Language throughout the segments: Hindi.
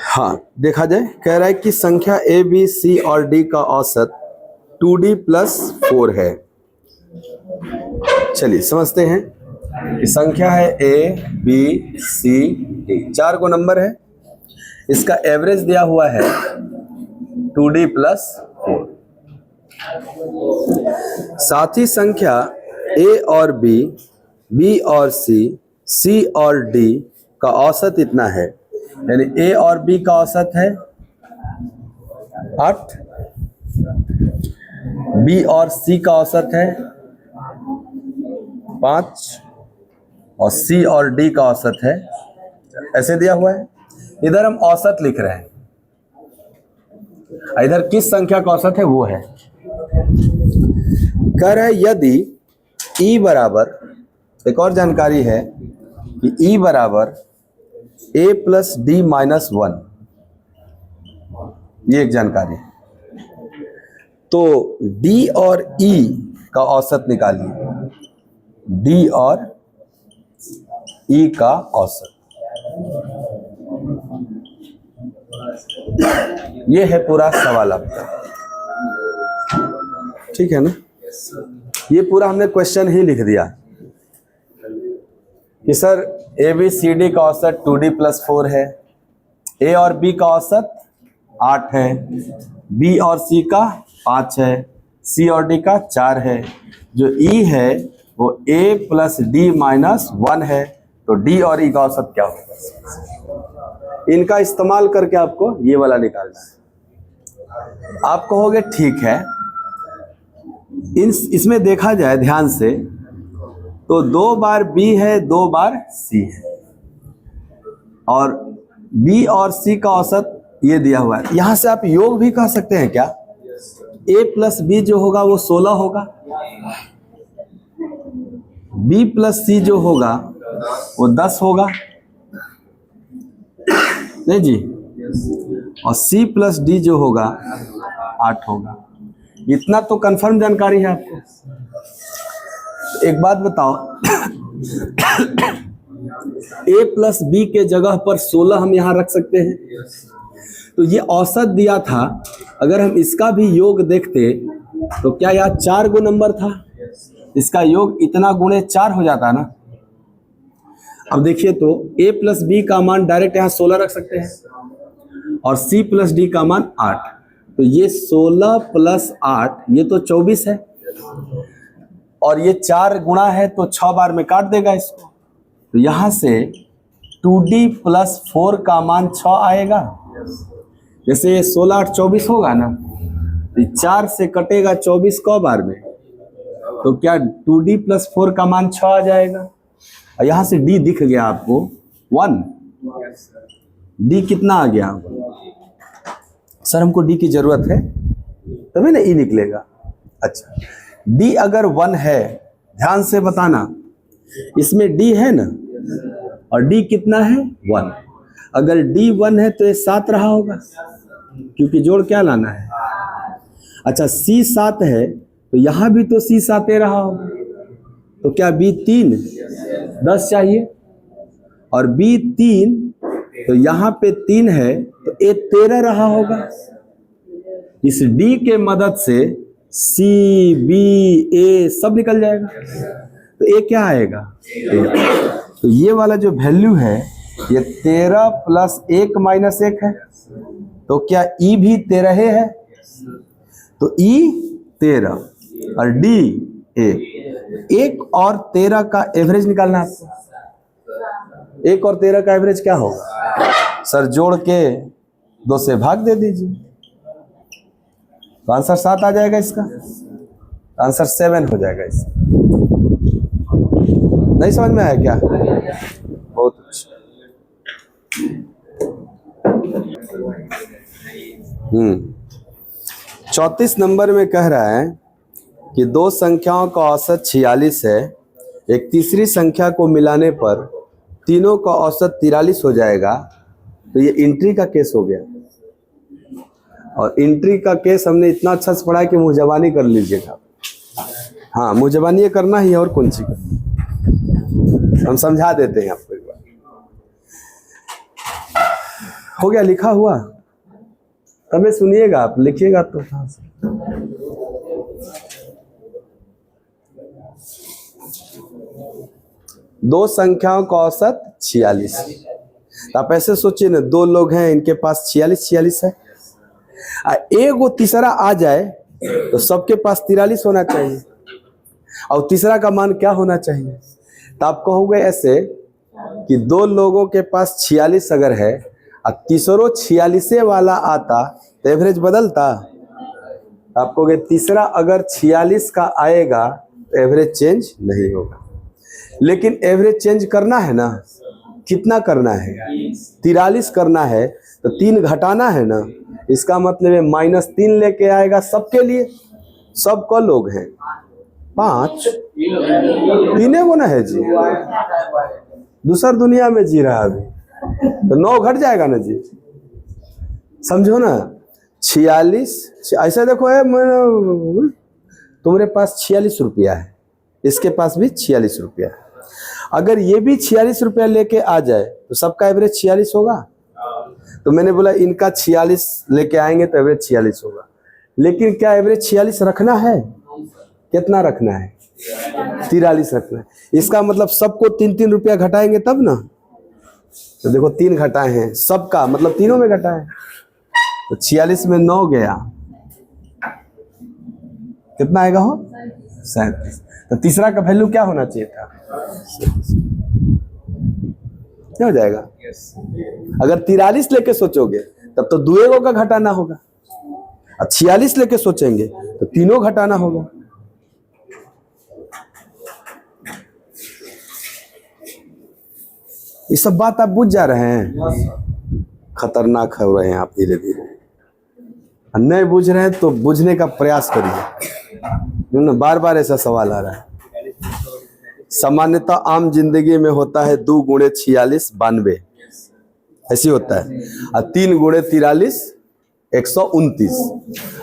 हाँ, देखा जाए, कह रहा है कि संख्या ए बी सी और डी का औसत 2d + 4 है। चलिए समझते हैं कि संख्या है ए बी सी डी, 4 को नंबर है, इसका एवरेज दिया हुआ है 2d + 4। साथ ही संख्या ए और बी, बी और सी, सी और डी का औसत इतना है, यानी ए और बी का औसत है 8, बी और सी का औसत है 5 और सी और डी का औसत है, ऐसे दिया हुआ है। इधर हम औसत लिख रहे हैं, इधर किस संख्या का औसत है वो है। कह रहा है यदि ई बराबर, एक और जानकारी है कि ई बराबर a + d - 1, ये एक जानकारी है। तो d और e का औसत निकालिए, d और e का औसत, ये है पूरा सवाल आपका, ठीक है ना। ये पूरा हमने क्वेश्चन ही लिख दिया कि sir A B C D का औसत 2d + 4 है, ए और बी का औसत 8 है, बी और सी का 5 है, सी और डी का 4 है, जो ई है वो a + d - 1 है, तो डी और ई का औसत क्या होगा। इनका इस्तेमाल करके आपको ये वाला निकालना है। आप कहोगे ठीक है, इसमें देखा जाए ध्यान से तो 2 बार b है, 2 बार c है, और b और c का औसत ये दिया हुआ है। यहां से आप योग भी कह सकते हैं क्या, a + b जो होगा वो 16 होगा, b + c जो होगा वो 10 होगा, नहीं जी, और c + d जो होगा 8 होगा। इतना तो कंफर्म जानकारी है आपको। एक बात बताओ, a + b के जगह पर 16 हम यहां रख सकते हैं, तो ये औसत दिया था, अगर हम इसका भी योग देखते तो क्या यहाँ 4 गो नंबर था, इसका योग इतना गुणे 4 हो जाता ना। अब देखिए तो a + b का मान डायरेक्ट यहाँ 16 रख सकते हैं, और c + d का मान 8, तो ये 16 + 8 ये तो 24 है, और ये 4 गुणा है तो 6 बार में काट देगा इसको, तो यहां से 2d + 4 का मान 6 आएगा। जैसे ये 16 8 24 होगा ना, तो 4 से कटेगा 24 क बार में, तो क्या 2d + 4 का मान 6 आ जाएगा। और यहां से d दिख गया आपको 1, d कितना आ गया, सर हमको d की जरूरत है तभी ना e निकलेगा। अच्छा, d अगर 1 है, ध्यान से बताना, इसमें d है ना, और d कितना है 1, अगर d 1 है तो ये 7 रहा होगा, क्योंकि जोड़ क्या लाना है। अच्छा, c 7 है तो यहां भी तो c 7 रहा होगा, तो क्या b 3 10 चाहिए, और b 3 तो यहाँ पे 3 है तो a 13 रहा होगा। इस d के मदद से c b a सब निकल जाएगा, तो a क्या आएगा 13। तो ये वाला जो वैल्यू है ये 13 + 1 - 1 है, तो क्या e भी 13 है, तो e 13 और d 1 और 13 का एवरेज निकालना है आपको। 1 और 13 का एवरेज क्या होगा, सर जोड़ के 2 से भाग दे दीजिए, तो आंसर 7 आ जाएगा इसका, आंसर 7 हो जाएगा इसका। नहीं समझ में आया क्या, बहुत अच्छा। 34 नंबर में कह रहा है कि 2 संख्याओं का औसत 46 है, एक तीसरी संख्या को मिलाने पर तीनों का औसत 43 हो जाएगा, तो ये इंट्री का केस हो गया। और इंट्री का केस हमने इतना अच्छा से पढ़ा है कि मुँह जबानी कर लीजिएगा। हाँ, मुँह जबानी करना ही है, और कौन सी करना, हम समझा देते हैं आपको एक बार। हो गया लिखा हुआ? तबे सुनिएगा, आप लिखिएगा तो कहाँ से। दो संख्याओं का औसत 46। तो आप ऐसे सोचिए ना, दो लोग हैं, इनके पास 46 है, एक वो तीसरा आ जाए तो सबके पास 43 होना चाहिए, और तीसरा का मान क्या होना चाहिए? तो आप कहोगे ऐसे कि दो लोगों के पास 46 अगर है और तीसरो 46 वाला आता तो एवरेज बदलता? आप कहोगे तीसरा अगर 46 का आएगा तो एवरेज चेंज नहीं होगा। लेकिन एवरेज चेंज करना है ना, कितना करना है? 43 करना है तो 3 घटाना है ना। इसका मतलब है -3 लेके आएगा सबके लिए। सब क लोग हैं 5, 3 गो ना है जी, दूसर दुनिया में जी रहा अभी, तो 9 घट जाएगा ना जी, समझो ना। 46 ऐसा देखो है, तुम्हारे पास 46 रुपया है, इसके पास भी 46 रुपया है। अगर ये भी 46 रुपया लेके आ जाए तो सबका एवरेज 46 होगा। तो मैंने बोला इनका 46 लेके आएंगे तो एवरेज 46 होगा। लेकिन क्या एवरेज 46 रखना है? कितना रखना है? 43 रखना है। इसका मतलब सबको 3-3 रुपया घटाएंगे तब ना। तो देखो 3 घटाए हैं सबका, मतलब तीनों में घटाए, तो 46 में 9 गया, कितना आएगा हो? 37। तो तीसरा का वैल्यू क्या होना चाहिए था? क्या हो जाएगा? अगर 43 लेके सोचोगे तब तो दुएगो का घटाना होगा, और 46 लेके सोचेंगे तो तीनों घटाना होगा। ये सब बात आप बुझ जा रहे हैं? खतरनाक हो रहे हैं आप धीरे धीरे। नहीं बुझ रहे हैं तो बुझने का प्रयास करिए। बार बार ऐसा सवाल आ रहा है। सामान्यतः आम जिंदगी में होता है 2 गुणे 46 92, ऐसी होता है, और 3 गुणे 43 129।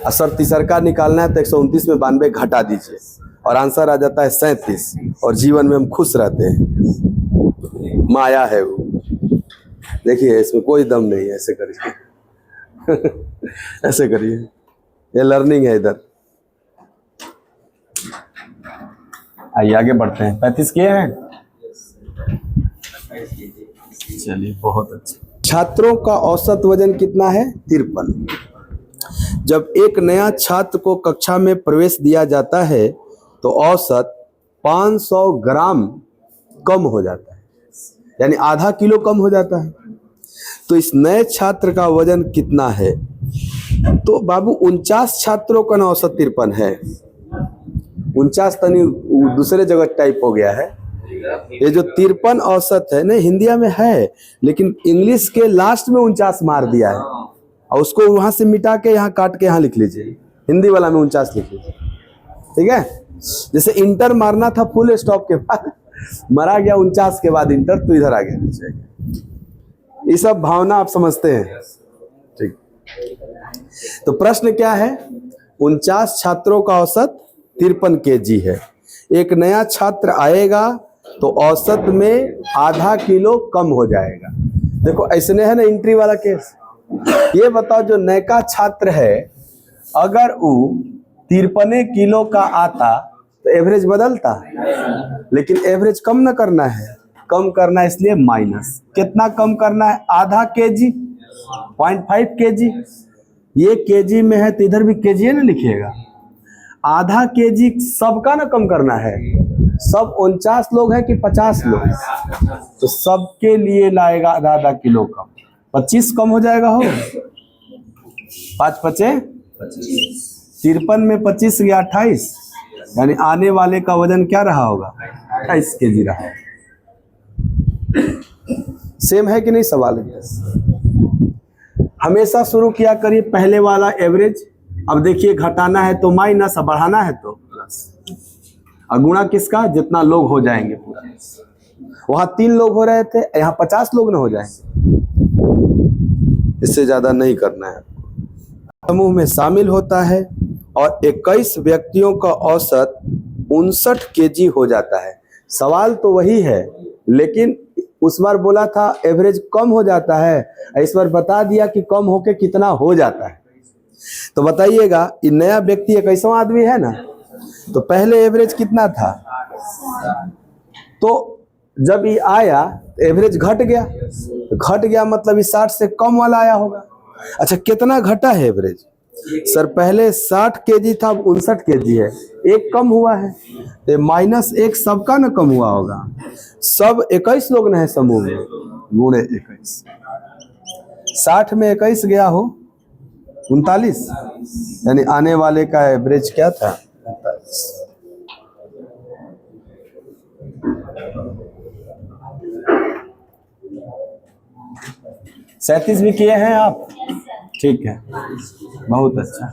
और सर तीसरका निकालना है तो 129 में 92 घटा दीजिए और आंसर आ जाता है 37, और जीवन में हम खुश रहते हैं। माया है वो, देखिए इसमें कोई दम नहीं है, ऐसे करिए ऐसे करिए, ये लर्निंग है इधर। आइए आगे बढ़ते हैं। 35 किए हैं, चलिए बहुत अच्छा। छात्रों का औसत वजन कितना है? 53। जब एक नया छात्र को कक्षा में प्रवेश दिया जाता है तो औसत 500 ग्राम कम हो जाता है, यानी आधा किलो कम हो जाता है। तो इस नए छात्र का वजन कितना है? तो बाबू 49 छात्रों का औसत 53 है। 49 तनी दूसरे जगह टाइप हो गया है। ये जो 53 औसत है ना, हिंदिया में है, लेकिन इंग्लिश के लास्ट में 49 मार दिया है, और उसको वहां से मिटा के यहाँ काट के यहाँ लिख लीजिए, हिंदी वाला में 49 लिख लीजिए, ठीक है। जैसे इंटर मारना था फुल स्टॉप के बाद, मरा गया 49 के बाद इंटर, तो इधर आ गया। ये सब भावना आप समझते हैं, ठीक। तो प्रश्न क्या है? 49 छात्रों का औसत 53 kg है। एक नया छात्र आएगा तो औसत में आधा किलो कम हो जाएगा। देखो ऐसे है ना एंट्री वाला केस। ये बताओ जो नया छात्र है, अगर वो 53 किलो का आता तो एवरेज बदलता, लेकिन एवरेज कम ना करना है, कम करना है, इसलिए माइनस। कितना कम करना है? आधा kg, 0.5 kg। ये kg में है तो इधर भी kg ना लिखिएगा। आधा kg सबका ना कम करना है। सब 49 लोग हैं कि 50 लोग, तो सबके लिए लाएगा आधा आधा किलो कम। 25 कम हो जाएगा हो, 5 पचे 53 में 25 गया 28, यानी आने वाले का वजन क्या रहा होगा? 28 kg रहा। सेम है कि नहीं सवाल? हमेशा शुरू किया करिए पहले वाला एवरेज। अब देखिए घटाना है तो माइनस, अब बढ़ाना है तो प्लस, और गुणा किसका? जितना लोग हो जाएंगे पूरा। वहां 3 लोग हो रहे थे, यहाँ 50 लोग ना हो जाएंगे, इससे ज्यादा नहीं करना है। समूह में शामिल होता है और 21 व्यक्तियों का औसत 59 kg हो जाता है। सवाल तो वही है, लेकिन उस बार बोला था एवरेज कम हो जाता है, इस बार बता दिया कि कम होके कितना हो जाता है। तो बताइएगा, ये नया व्यक्ति 21वां आदमी है ना, तो पहले एवरेज कितना था, तो जब ये आया तो एवरेज घट गया, घट गया मतलब ये 60 से कम वाला आया होगा। अच्छा, कितना घटा है एवरेज? सर पहले 60 केजी था, अब 59 केजी है, एक कम हुआ है, तो -1 सबका ना कम हुआ होगा। सब 21 लोग ना है समूह में, गुणे 21, 60 में 21 गया हो 39, यानी आने वाले का एवरेज क्या था, 39। सैंतीस भी किए हैं आप? ठीक है, बहुत अच्छा।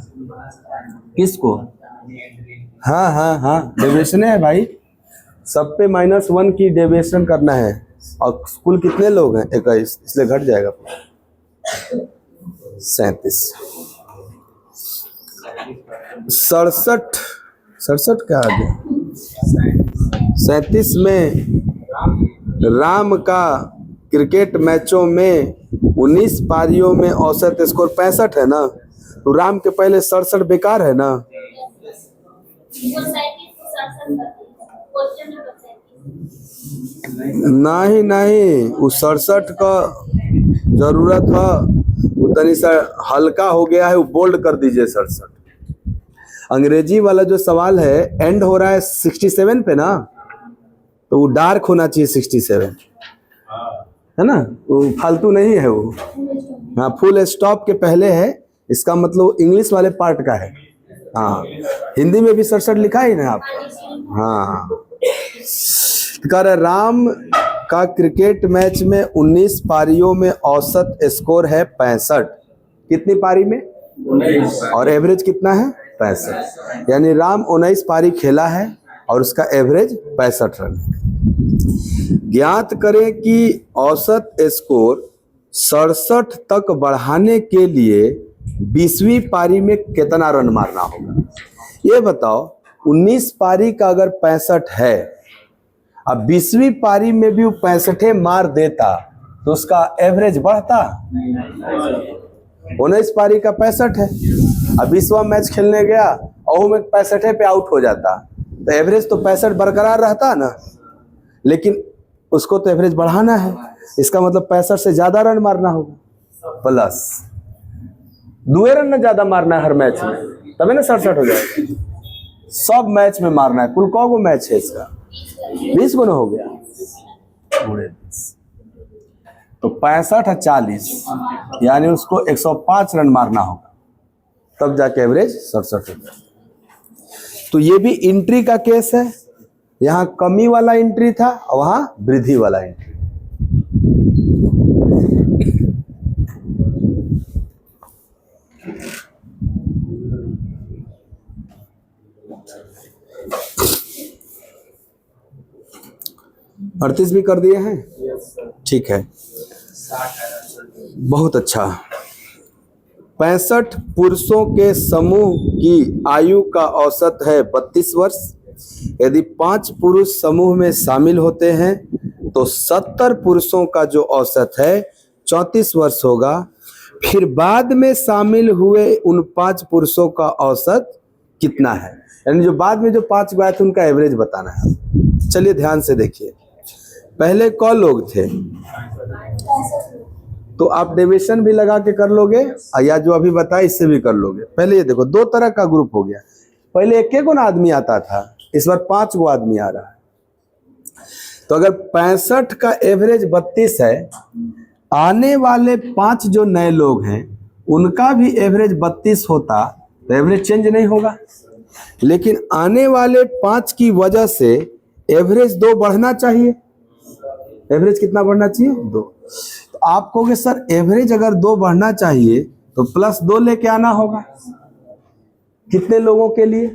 किसको? हाँ हाँ हाँ, डेविएशन है भाई, सब पे -1 की डेविएशन करना है। और कुल कितने लोग हैं? 21, इसलिए घट जाएगा 37। 67 क्या आ गया? 37 में राम का क्रिकेट मैचों में 19 पारियों में औसत स्कोर 65 है ना, तो राम के पहले 67 बेकार है ना। नहीं नहीं, उस 67 का जरूरत है, वो तनी सा हल्का हो गया है, वो बोल्ड कर दीजिए 67। अंग्रेजी वाला जो सवाल है एंड हो रहा है 67 पे ना, तो वो डार्क होना चाहिए 67, है ना, वो फालतू नहीं है वो। हाँ, फुल स्टॉप के पहले है, इसका मतलब इंग्लिश वाले पार्ट का है। हाँ, हिंदी में भी 67 लिखा ही ना आप। हाँ, कह रहे राम का क्रिकेट मैच में 19 पारियों में औसत स्कोर है 65। कितनी पारी में? 19। और एवरेज कितना है? 65। यानी राम 19 पारी खेला है और उसका एवरेज 65 रन। ज्ञात करें कि औसत स्कोर 67 तक बढ़ाने के लिए 20वीं पारी में कितना रन मारना होगा। ये बताओ, 19 पारी का अगर 65 है, अब 20वीं पारी में भी वो 65 मार देता तो उसका एवरेज बढ़ता। 19 पारी का 65 है, अब 20वां मैच खेलने गया और वो में 65 पे आउट हो जाता, तो एवरेज तो 65 बरकरार रहता ना, लेकिन उसको तो एवरेज बढ़ाना है, इसका मतलब 65 से ज्यादा रन मारना होगा, प्लस 2 रन न ज्यादा मारना है हर मैच में, तभी ना 67 हो जाएगा। सब मैच में मारना है। कुल कौ मैच है इसका? 20 गुना हो गया, तो 65 और 40, यानी उसको 105 रन मारना होगा, तब जाके एवरेज 67 हो जाए। तो ये भी एंट्री का केस है, यहाँ कमी वाला एंट्री था और वहां वृद्धि वाला एंट्री। yes, 38 भी कर दिए हैं? ठीक है, बहुत अच्छा। 65 पुरुषों के समूह की आयु का औसत है 32 वर्ष। यदि 5 पुरुष समूह में शामिल होते हैं तो 70 पुरुषों का जो औसत है 34 वर्ष होगा। फिर बाद में शामिल हुए उन 5 पुरुषों का औसत कितना है, यानी जो बाद में जो 5 गए थे उनका एवरेज बताना है। चलिए ध्यान से देखिए, पहले कौन लोग थे, तो आप डेविएशन भी लगा के कर लोगे या जो अभी बताया इससे भी कर लोगे। पहले ये देखो, 2 तरह का ग्रुप हो गया। पहले 1 गो आदमी आता था, इस बार 5 गो आदमी आ रहा है। तो अगर 65 का एवरेज 32 है, आने वाले 5 जो नए लोग हैं उनका भी एवरेज 32 होता तो एवरेज चेंज नहीं होगा, लेकिन आने वाले 5 की वजह से एवरेज 2 बढ़ना चाहिए। एवरेज कितना बढ़ना चाहिए? 2। तो आप कहोगे सर एवरेज अगर 2 बढ़ना चाहिए तो +2 लेके आना होगा। कितने लोगों के लिए?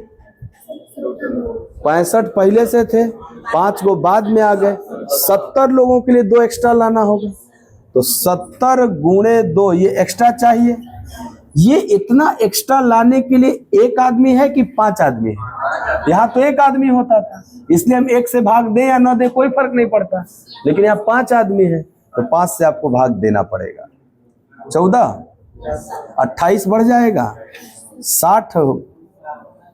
65 पहले से थे, 5 गो बाद में आ गए, 70 लोगों के लिए 2 एक्स्ट्रा लाना होगा। तो 70 गुणे 2 ये एक्स्ट्रा चाहिए। ये इतना एक्स्ट्रा लाने के लिए 1 आदमी है कि 5 आदमी है? यहाँ तो एक आदमी होता था, इसलिए हम एक से भाग दें या न दें कोई फर्क नहीं पड़ता, लेकिन यहाँ 5 आदमी है तो 5 से आपको भाग देना पड़ेगा। 14, 28 बढ़ जाएगा, 60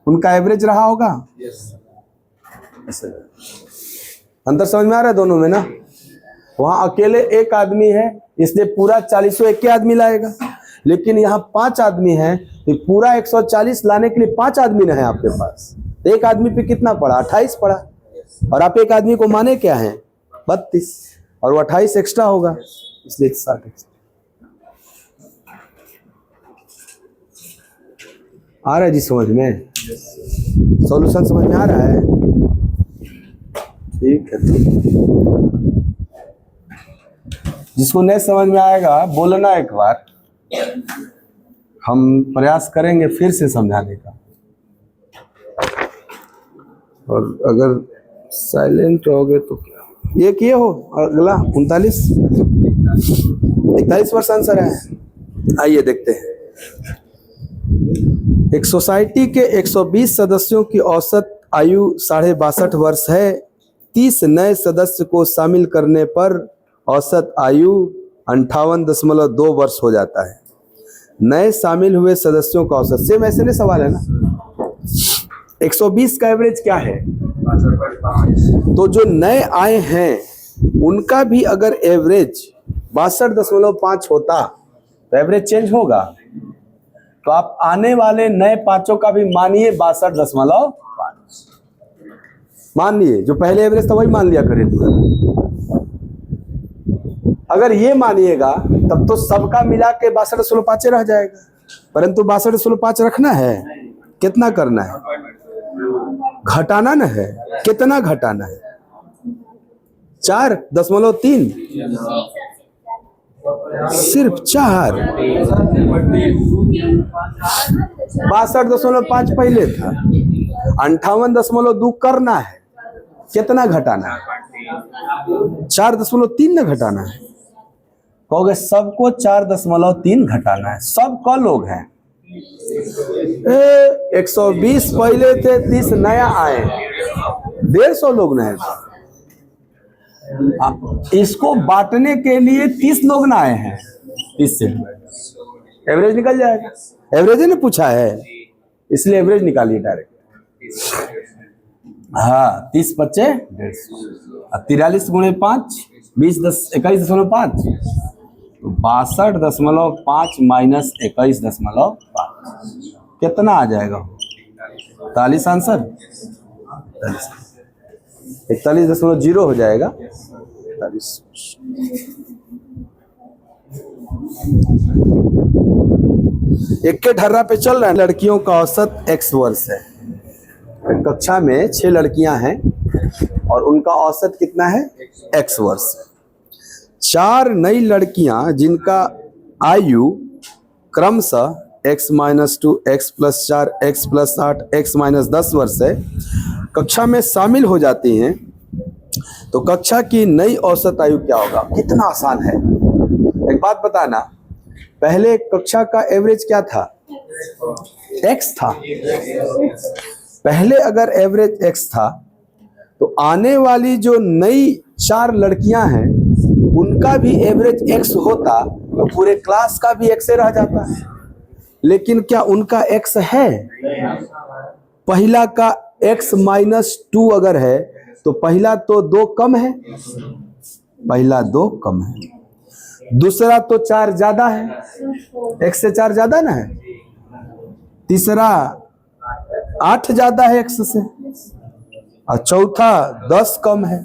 उनका एवरेज रहा होगा। अंतर समझ में आ रहा है दोनों में ना? वहां अकेले एक आदमी है इसलिए पूरा 40 एक आदमी लाएगा, लेकिन यहाँ 5 आदमी है तो पूरा 140 लाने के लिए 5 आदमी न है आपके पास, तो एक आदमी पे कितना पड़ा? 28 पड़ा, और आप एक आदमी को माने क्या है? 32, और वो 28 एक्स्ट्रा होगा, इसलिए 60 एक्स्ट्रा। आ रहा है जी समझ में? सॉल्यूशन समझ में आ रहा है? ठीक है, जिसको नहीं समझ में आएगा बोलना एक बार, हम प्रयास करेंगे फिर से समझाने का। और अगर साइलेंट रहोगे तो क्या, एक ये हो, अगला 39 41 आंसर है। आइए देखते हैं। एक सोसाइटी के 120 सदस्यों की औसत आयु 62.5 वर्ष है। 30 नए सदस्य को शामिल करने पर औसत आयु 58.2 वर्ष हो जाता है। नए शामिल हुए सदस्यों का औसत, सेम ऐसे नहीं सवाल है ना? 120 का एवरेज क्या है? तो जो नए आए हैं उनका भी अगर एवरेज 62.5 होता तो एवरेज चेंज होगा। तो आप आने वाले नए 5 का भी मानिए 62.5, मान लिए, जो पहले एवरेज था वही मान लिया करें। अगर ये मानिएगा तब तो सबका मिला के 62.5 रह जाएगा, परंतु 62.5 रखना है, कितना करना है? घटाना न है, कितना घटाना है? 4.3, सिर्फ 4। 62.5 पहले था, 58.2 करना है, कितना घटाना है? 4.3 न घटाना है। कहोगे सबको 4.3 घटाना है, सब क लोग हैं? 120 पहले थे, 30 नया आए, 150 लोग न है। इसको बांटने के लिए 30 लोग ना आए हैं, 30 से एवरेज निकल जाएगा। एवरेज ने पूछा है इसलिए एवरेज निकालिए डायरेक्ट। हाँ, 30 बच्चे 150, 43 गुणे 5 20 10 21.5, 62.5 माइनस 21.5 कितना आ जाएगा? 41 आंसर, 41.0 हो जाएगा। 41 एक के ढर्रा पे चल रहा है। लड़कियों का औसत x वर्ष है। कक्षा में 6 लड़कियां हैं और उनका औसत कितना है? x वर्ष है। 4 नई लड़कियां जिनका आयु क्रमशः x-2, x+4, x+8, x-10 वर्ष है, कक्षा में शामिल हो जाती हैं, तो कक्षा की नई औसत आयु क्या होगा? कितना आसान है। एक बात बताना, पहले कक्षा का एवरेज क्या था? x था। पहले अगर एवरेज x था तो आने वाली जो नई 4 लड़कियां हैं उनका भी एवरेज x होता तो पूरे क्लास का भी x रह जाता है। लेकिन क्या उनका x है? पहला का x-2 अगर है तो पहला तो 2 कम है, पहला 2 कम है, दूसरा तो 4 ज्यादा है, x से 4 ज्यादा ना है, तीसरा 8 ज्यादा है x से, और चौथा 10 कम है।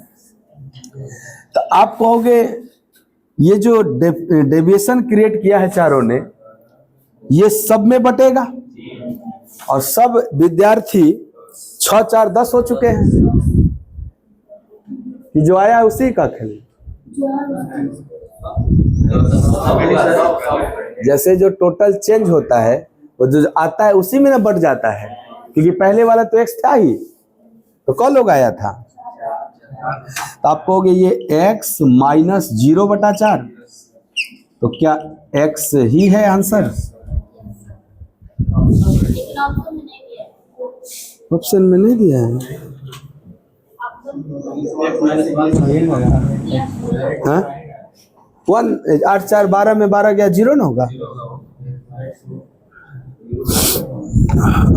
तो आप कहोगे ये जो डेविएशन क्रिएट किया है चारों ने, ये सब में बटेगा, और सब विद्यार्थी 6 4 10 हो चुके हैं कि जो आया उसी का खेल। जैसे जो टोटल चेंज होता है वो जो आता है उसी में ना बढ़ जाता है, क्योंकि पहले वाला तो x था ही, तो कौन लोग आया था? तो आप कहोगे ये x-0/4, तो क्या x ही है आंसर? ऑप्शन में नहीं दिया है। हाँ 1 8 4 12 में 12 गया 0 ना होगा।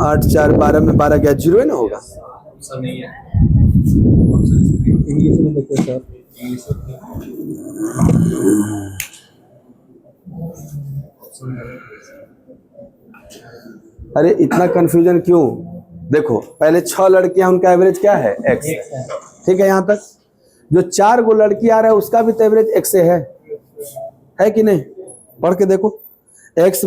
8 4 12 में 12 गया 0 ना होगा। इंग्लिश में देखिए सर। अरे इतना कंफ्यूजन क्यों? देखो पहले 6 लड़कियां, उनका एवरेज क्या है x, ठीक है। यहाँ तक जो 4 गो लड़की आ रहा है उसका भी तो एवरेज x है कि नहीं? पढ़ के देखो, x -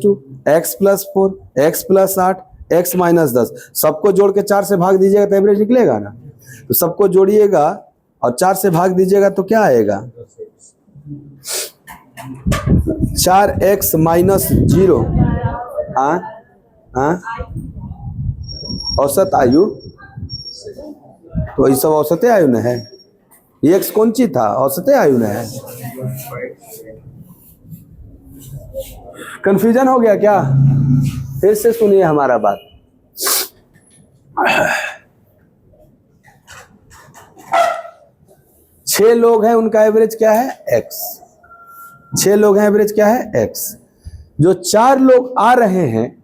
2, x + 4, x + 8, x - 10, सबको जोड़ के 4 से भाग दीजिएगा तो एवरेज निकलेगा ना। तो सबको जोड़िएगा और 4 से भाग दीजिएगा तो क्या आएगा? 4x - 0। हाँ हाँ औसत आयु, तो ये सब औसते आयु न है। ये x कौन सी था? औसते आयु न है। कंफ्यूजन हो गया क्या? फिर से सुनिए हमारा बात। छह लोग हैं, उनका एवरेज क्या है x। 6 लोग हैं, एवरेज क्या है x। जो 4 लोग आ रहे हैं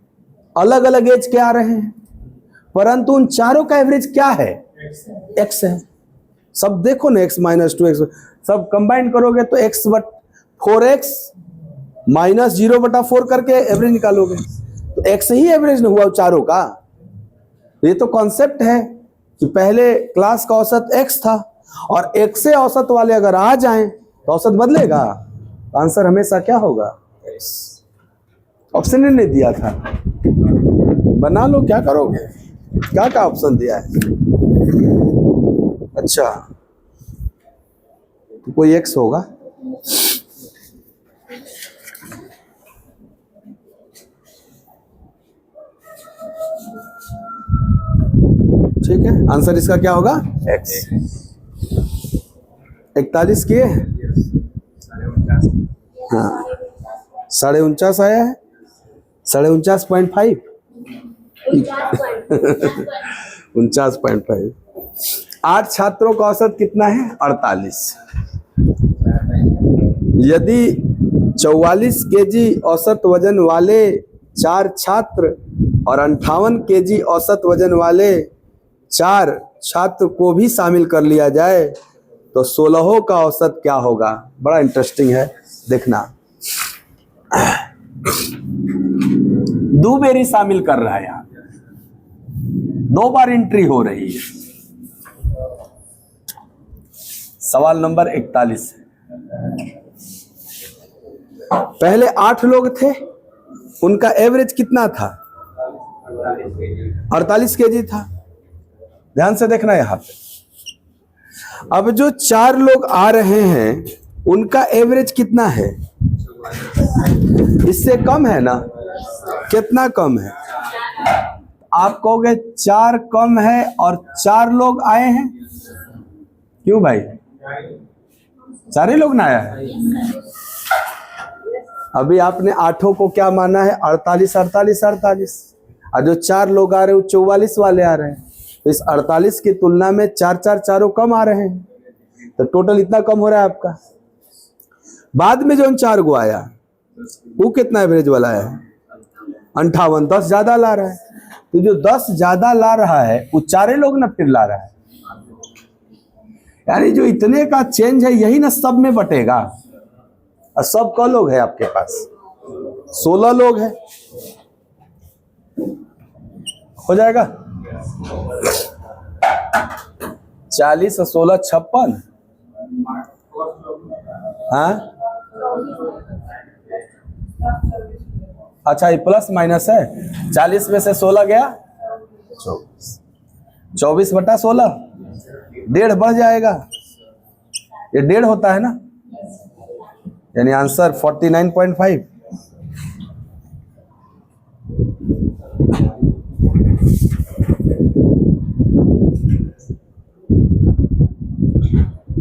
अलग अलग एज के आ रहे हैं, परंतु उन चारों का एवरेज क्या है? x है। सब देखो ना, x - 2x सब कंबाइन करोगे तो x 4x - 0/4 करके एवरेज निकालोगे, तो x ही एवरेज न हुआ चारों का। ये तो कॉन्सेप्ट है कि पहले क्लास का औसत x था और x से औसत वाले अगर आ जाएं तो औसत बदलेगा। आंसर हमेशा क्या होगा? ऑप्शन ने दिया था, बना लो। क्या करोगे? क्या ऑप्शन दिया है? अच्छा तो कोई x होगा। ठीक है, आंसर इसका क्या होगा? x। 41 किए हैं। हाँ 49.5 आया है। 49.5 49.5। 8 छात्रों का औसत कितना है? 48। यदि 44 केजी औसत वजन वाले 4 छात्र और 58 केजी औसत वजन वाले 4 छात्र को भी शामिल कर लिया जाए तो 16 का औसत क्या होगा? बड़ा इंटरेस्टिंग है, देखना। 2 बेरी शामिल कर रहा है, यहाँ 2 बार एंट्री हो रही है। सवाल नंबर 41। पहले 8 लोग थे, उनका एवरेज कितना था? 48 केजी था। ध्यान से देखना यहाँ पे। अब जो 4 लोग आ रहे हैं उनका एवरेज कितना है? इससे कम है ना? कितना कम है? आप कहोगे 4 कम है और 4 लोग आए हैं। क्यों भाई? 4 लोग ना आया है। अभी आपने 8 को क्या माना है? 48 48 48, और जो 4 लोग आ रहे हैं वो 44 वाले आ रहे हैं, तो इस 48 की तुलना में 4 4 चारों कम आ रहे हैं, तो टोटल इतना कम हो रहा है आपका। बाद में जो 4 गो आया वो कितना एवरेज वाला है? 58, 10 ज्यादा ला रहा है। तो जो 10 ज्यादा ला रहा है वो 4 लोग ना फिर ला रहा है, यानी जो इतने का चेंज है यही ना सब में बटेगा। और सब क लोग है आपके पास? 16 लोग हैं, हो जाएगा। 40 और 16 56। हाँ अच्छा, ये प्लस माइनस है। 40 में से 16 गया 24, 24/16, 1.5 बढ़ जाएगा। ये 1.5 होता है ना, यानी आंसर 49.5।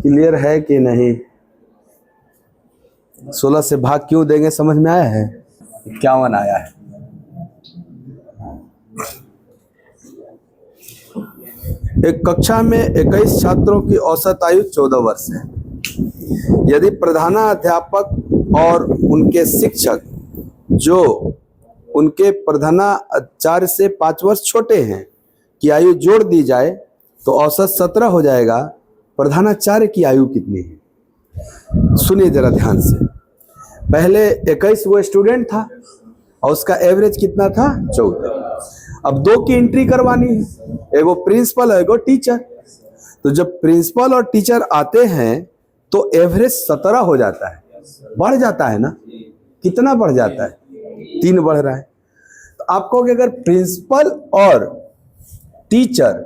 क्लियर है कि नहीं? 16 से भाग क्यों देंगे समझ में आया है? 51 आया है। एक कक्षा में 21 छात्रों की औसत आयु 14 वर्ष है। यदि प्रधानाध्यापक और उनके शिक्षक जो उनके प्रधानाचार्य से 5 वर्ष छोटे हैं की आयु जोड़ दी जाए तो औसत 17 हो जाएगा। प्रधानाचार्य की आयु कितनी है? सुनिए जरा ध्यान से। पहले 21 वो स्टूडेंट था और उसका एवरेज कितना था? 14। अब 2 की एंट्री करवानी है, एगो प्रिंसिपल है एगो टीचर। तो जब प्रिंसिपल और टीचर आते हैं तो एवरेज 17 हो जाता है, बढ़ जाता है ना। कितना बढ़ जाता है? 3 बढ़ रहा है। तो आपको अगर प्रिंसिपल और टीचर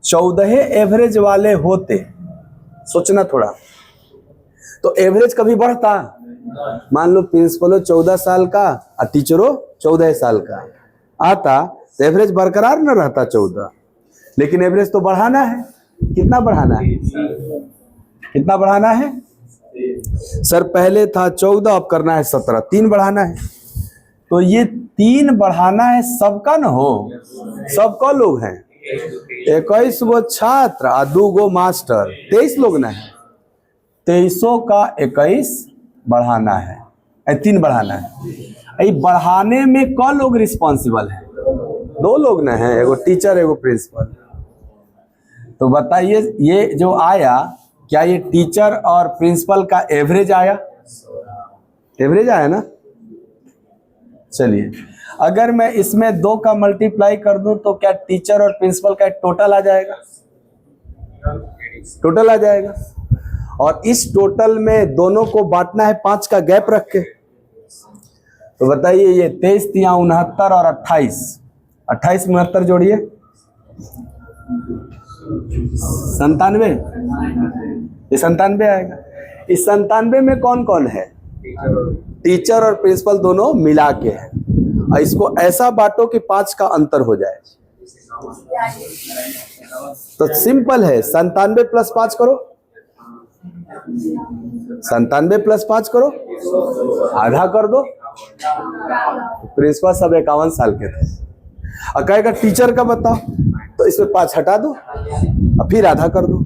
14 एवरेज वाले होते, सोचना थोड़ा, तो एवरेज कभी बढ़ता? मान लो प्रिंसिपलो 14 साल का और टीचरों 14 साल का आता तो एवरेज बरकरार न रहता 14। लेकिन एवरेज तो बढ़ाना है। कितना बढ़ाना है? कितना बढ़ाना है? सर पहले था 14, अब करना है 17, 3 बढ़ाना है। तो ये 3 बढ़ाना है सबका न हो, सबका लोग हैं। 21 गो छात्र और 2 गो मास्टर, 23 लोग ना है। 23 का 21 बढ़ाना है, 3 बढ़ाना है। ये बढ़ाने में कौन लोग रिस्पॉन्सिबल है? 2 लोग ना है, एगो टीचर एगो प्रिंसिपल। तो बताइए ये जो आया, क्या ये टीचर और प्रिंसिपल का एवरेज आया? एवरेज आया ना। चलिए अगर मैं इसमें 2 का मल्टीप्लाई कर दूं तो क्या टीचर और प्रिंसिपल का टोटल आ जाएगा? टोटल आ जाएगा। और इस टोटल में दोनों को बांटना है 5 का गैप रख के। तो बताइए ये 23 तिया 69 और 28, 28 69 जोड़िए 97। ये 97 आएगा। इस 97 में कौन कौन है? टीचर और प्रिंसिपल दोनों मिला के है। और इसको ऐसा बांटो कि 5 का अंतर हो जाए। तो सिंपल है, 97 प्लस 5 करो, 97 प्लस 5 करो, आधा कर दो। प्रिंसिपल सब 51 साल के थे। और कहेगा टीचर का बताओ, तो इसमें 5 हटा दो और फिर आधा कर दो,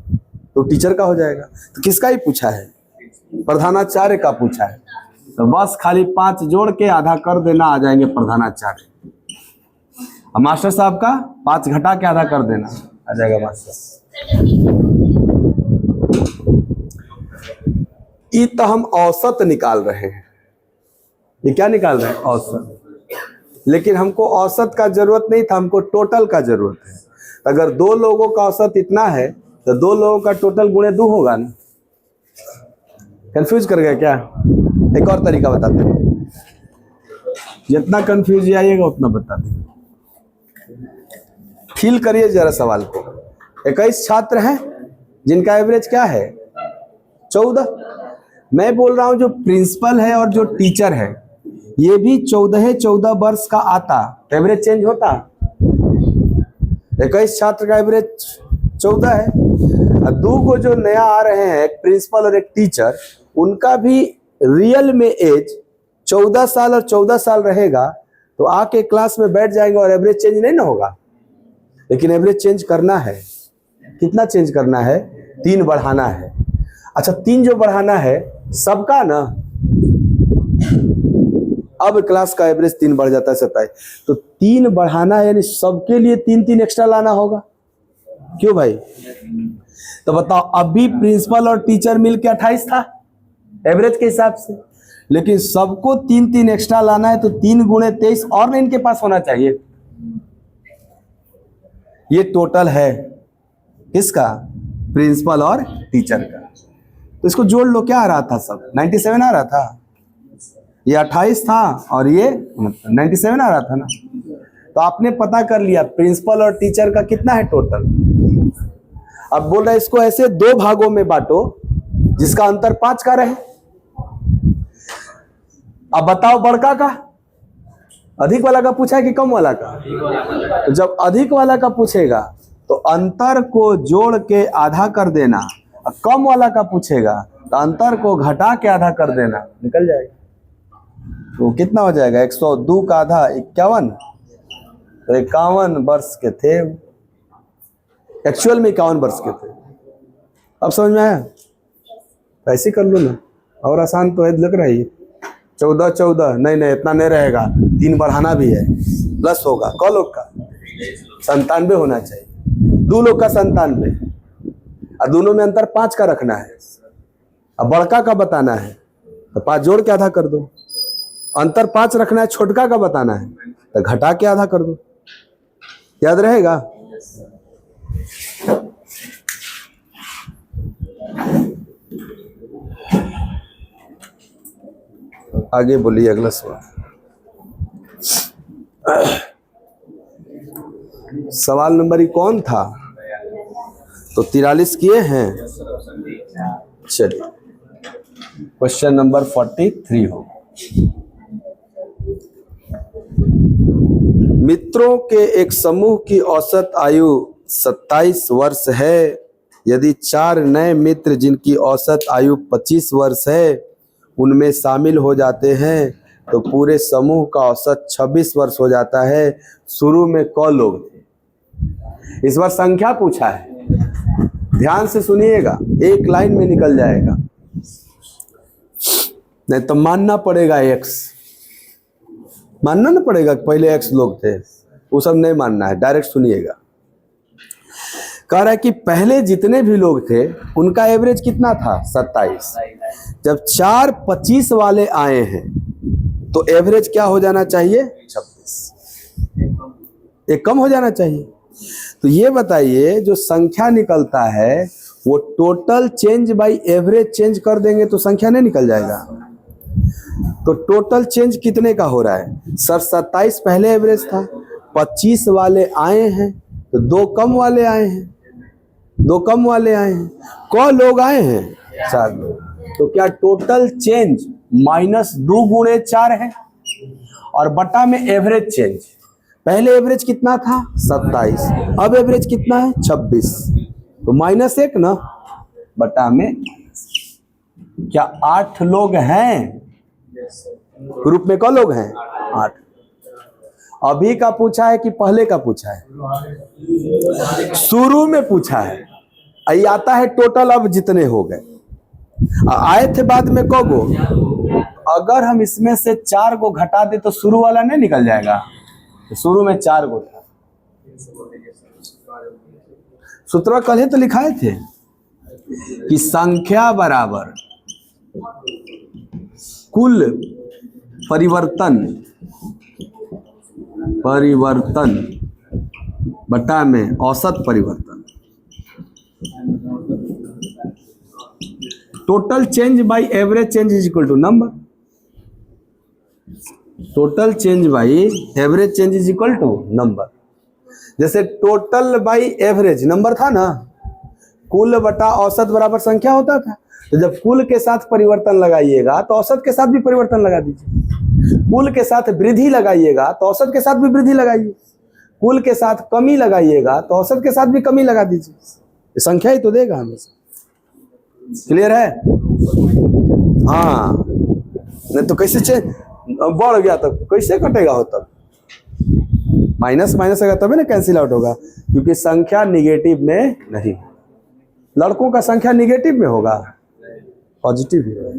तो टीचर का हो जाएगा। तो किसका ही पूछा है? प्रधानाचार्य का पूछा है। तो बस खाली 5 जोड़ के आधा कर देना, आ जाएंगे प्रधानाचार्य। और मास्टर साहब का 5 घटा के आधा कर देना, आ जाएगा मास्टर। ये तो हम औसत निकाल रहे हैं। ये क्या निकाल रहे हैं? औसत। लेकिन हमको औसत का जरूरत नहीं था, हमको टोटल का जरूरत है। अगर 2 लोगों का औसत इतना है तो 2 लोगों का टोटल गुणे 2 होगा ना। कंफ्यूज कर गया क्या? एक और तरीका बताते हैं, जितना कंफ्यूज आइएगा उतना बता दें। फील करिए जरा सवाल को। 21 छात्र हैं जिनका एवरेज क्या है? 14। मैं बोल रहा हूं जो प्रिंसिपल है और जो टीचर है ये भी 14 वर्ष का आता, एवरेज चेंज होता? 21 छात्र का एवरेज 14 है। और 2 को जो नया आ रहे हैं, एक प्रिंसिपल और एक टीचर, उनका भी रियल में एज 14 साल और 14 साल रहेगा। तो आके क्लास में बैठ जाएंगे और एवरेज चेंज नहीं ना होगा। लेकिन एवरेज चेंज करना है। कितना चेंज करना है? 3 बढ़ाना है। अच्छा 3 जो बढ़ाना है सबका ना, अब क्लास का एवरेज 3 बढ़ जाता है 27। तो 3 बढ़ाना है, यानी सबके लिए 3-3 एक्स्ट्रा लाना होगा। क्यों भाई? तो बताओ, अभी प्रिंसिपल और टीचर मिलके 28 था एवरेज के हिसाब से, लेकिन सबको 3-3 एक्स्ट्रा लाना है। तो 3 गुणे 23 और ना इनके पास होना चाहिए। ये टोटल है किसका? प्रिंसिपल और टीचर का। तो इसको जोड़ लो, क्या आ रहा था? सब 97 आ रहा था। ये 28 था और ये 97 आ रहा था ना। तो आपने पता कर लिया प्रिंसिपल और टीचर का कितना है टोटल। अब बोल रहा है इसको ऐसे 2 भागों में बांटो जिसका अंतर 5 का रहे। अब बताओ बड़का का, अधिक वाला का पूछा है कि कम वाला का? तो जब अधिक वाला का पूछेगा तो अंतर को जोड़ के आधा कर देना, और कम वाला का पूछेगा तो अंतर को घटा के आधा कर देना, निकल जाएगा। तो कितना हो जाएगा? 102 का आधा 51। तो 51 वर्ष के थे। एक्चुअल में 51 वर्ष के थे। अब समझ में आया? ऐसे कर लो ना, और आसान तो है, लग रहा है 14 नहीं इतना नहीं रहेगा, 3 बढ़ाना भी है, प्लस होगा। कौ लोग का 97 होना चाहिए, 2 लोग का 97, और दोनों में अंतर 5 का रखना है। अब बड़का का बताना है तो 5 जोड़ के आधा कर दो, अंतर 5 रखना है, छोटका का बताना है तो घटा के आधा कर दो। याद रहेगा? आगे बोलिए, अगला सवाल। सवाल नंबर ही कौन था? तो 43 किए हैं। चलिए क्वेश्चन नंबर 43 हो। मित्रों के एक समूह की औसत आयु 27 वर्ष है। यदि 4 नए मित्र जिनकी औसत आयु 25 वर्ष है उनमें शामिल हो जाते हैं तो पूरे समूह का औसत 26 वर्ष हो जाता है। शुरू में क लोग थे। इस बार संख्या पूछा है, ध्यान से सुनिएगा, एक लाइन में निकल जाएगा, नहीं तो मानना पड़ेगा x, मानना ना पड़ेगा पहले x लोग थे, वो सब नहीं मानना है, डायरेक्ट सुनिएगा। कह रहा है कि पहले जितने भी लोग थे उनका एवरेज कितना था? 27। जब 4 25 वाले आए हैं तो एवरेज क्या हो जाना चाहिए? 26, एक कम हो जाना चाहिए। तो ये बताइए, जो संख्या निकलता है वो total change by average change कर देंगे तो संख्या नहीं निकल जाएगा? तो टोटल चेंज कितने का हो रहा है? सर 27 पहले एवरेज था, 25 वाले आए हैं तो 2 कम वाले आए हैं, 2 कम वाले आए हैं। कौ लोग आए हैं? 4 लोग। तो क्या टोटल चेंज -2 गुणे 4 है, और बटा में एवरेज चेंज। पहले एवरेज कितना था? 27, अब एवरेज कितना है? 26, तो -1 ना, बटा में। क्या 8 लोग हैं ग्रुप में? कौ लोग हैं? 8। अभी का पूछा है कि पहले का पूछा है? शुरू में पूछा है। ये आता है टोटल, अब जितने हो गए। आए थे बाद में कौ गो? अगर हम इसमें से 4 को घटा दे तो शुरू वाला नहीं निकल जाएगा? तो शुरू में 4 गो था। सूत्र कल ही तो लिखाए थे कि संख्या बराबर कुल परिवर्तन बटा में औसत परिवर्तन। Total change by average change is equal to number. Total change by average change is equal to number. जैसे टोटल बाय एवरेज नंबर था ना, कुल बटा औसत बराबर संख्या होता था। तो जब कुल के साथ परिवर्तन लगाइएगा तो औसत के साथ भी परिवर्तन लगा दीजिए। कुल के साथ वृद्धि लगाइएगा तो औसत के साथ भी वृद्धि लगाइए। कुल के साथ कमी लगाइएगा तो औसत के साथ भी कमी लगा दीजिए। संख्या ही तो देगा हमेशा। क्लियर है? हाँ, नहीं तो कैसे बढ़ गया तब कैसे कटेगा? हो तब माइनस माइनस अगर तभी ना कैंसिल आउट होगा, क्योंकि संख्या निगेटिव में नहीं। लड़कों का संख्या निगेटिव में होगा, पॉजिटिव ही होगा।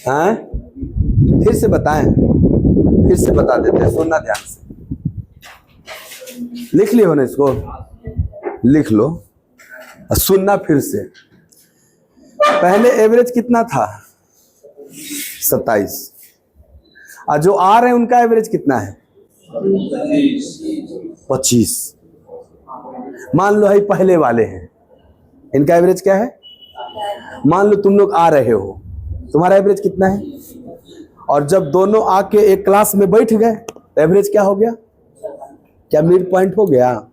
हाँ, फिर से बताएं, फिर से बता देते हैं, सुनना ध्यान से। लिख लियो ना, इसको लिख लो, सुनना फिर से। पहले एवरेज कितना था? 27, और जो आ रहे हैं उनका एवरेज कितना है? 25। मान लो है पहले वाले हैं, इनका एवरेज क्या है? मान लो तुम लोग आ रहे हो, तुम्हारा एवरेज कितना है? और जब दोनों आके एक क्लास में बैठ गए तो एवरेज क्या हो गया? क्या मिड पॉइंट हो गया?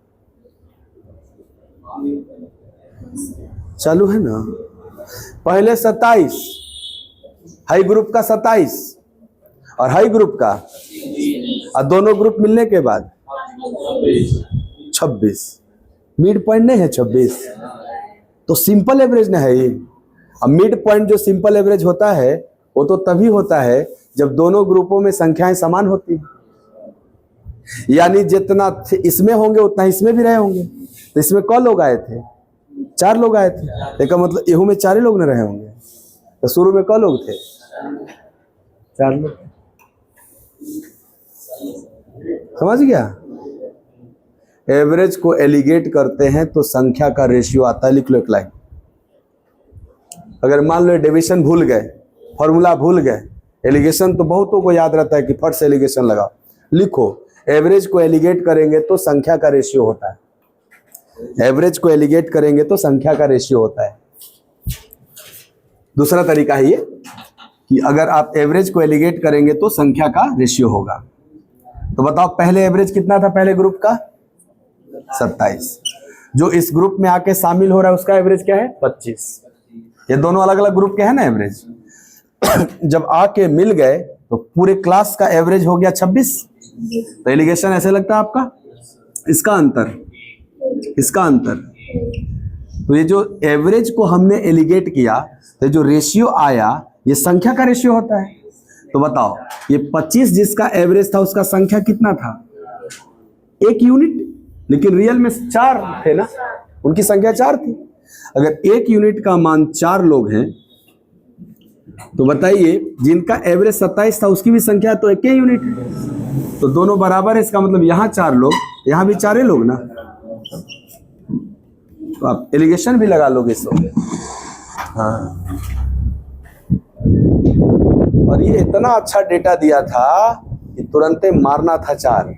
चालू है ना? पहले 27, हाई ग्रुप का 27 और हाई ग्रुप का, और दोनों ग्रुप मिलने के बाद 26। मिड पॉइंट नहीं है 26, तो सिंपल एवरेज ना है ये। अब मिड पॉइंट जो सिंपल एवरेज होता है वो तो तभी होता है जब दोनों ग्रुपों में संख्याएं समान होती हैं। यानी जितना इसमें होंगे उतना इसमें भी रहे होंगे। तो इसमें कौन लोग आए थे? 4 लोग आए थे। इसका मतलब एहू में 4 ही लोग न रहे होंगे। तो शुरू में कौन लोग थे? 4 लोग। समझ गया? एवरेज को एलिगेट करते हैं तो संख्या का रेशियो आता है। लिख लो एक लाइन। अगर मान लो डिवीजन भूल गए, फॉर्मूला भूल गए, एलिगेशन तो बहुतों को याद रहता है कि फट से एलिगेशन लगाओ। लिखो, एवरेज को एलिगेट करेंगे तो संख्या का रेशियो होता है। एवरेज को एलिगेट करेंगे तो संख्या का रेशियो होता है। दूसरा तरीका है ये कि अगर आप एवरेज को एलिगेट करेंगे तो संख्या का रेशियो होगा। तो बताओ पहले एवरेज कितना था पहले ग्रुप का? 27। जो इस ग्रुप में आके शामिल हो रहा है उसका एवरेज क्या है? 25। ये दोनों अलग अलग ग्रुप के हैं ना एवरेज। जब आके मिल गए तो पूरे क्लास का एवरेज हो गया 26। तो एलिगेशन ऐसे लगता है आपका? इसका अंतर। तो ये जो एवरेज को हमने एलिगेट किया तो जो रेशियो आया ये संख्या का रेशियो होता है। तो बताओ ये 25 जिसका एवरेज था उसका संख्या कितना था? 1 यूनिट। लेकिन रियल में 4 थे ना, उनकी संख्या 4 थी। अगर 1 यूनिट का मान 4 लोग हैं तो बताइए जिनका एवरेज 27 था उसकी भी संख्या तो 1 यूनिट है। तो दोनों बराबर है। इसका मतलब यहाँ 4 लोग, यहाँ भी 4 लोग ना। तो आप एलिगेशन भी लगा लोगे इसको। हाँ, और ये इतना अच्छा डेटा दिया था कि तुरंत मारना था 4,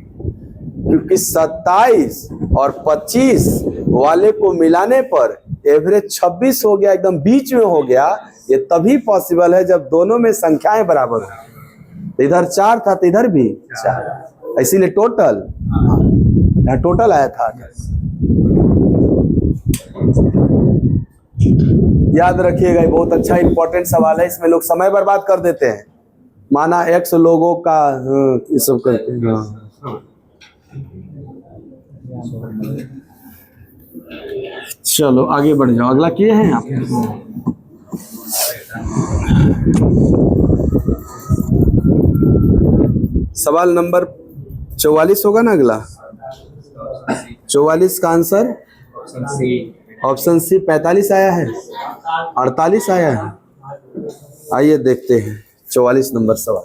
क्योंकि 27 और 25 वाले को मिलाने पर एवरेज 26 हो गया, एकदम बीच में हो गया। ये तभी पॉसिबल है जब दोनों में संख्याएं बराबर हो। तो इधर 4 था तो इधर भी 4, इसीलिए टोटल यहाँ टोटल आया था। याद रखिएगा, ये बहुत अच्छा इंपॉर्टेंट सवाल है। इसमें लोग समय बर्बाद कर देते हैं। माना X लोगों का ये सब करके। चलो आगे बढ़ जाओ। अगला किए हैं आप? सवाल नंबर 44 होगा ना अगला। 44 का आंसर ऑप्शन सी 45 आया है, 48 आया है। आइए देखते हैं 44 नंबर सवाल।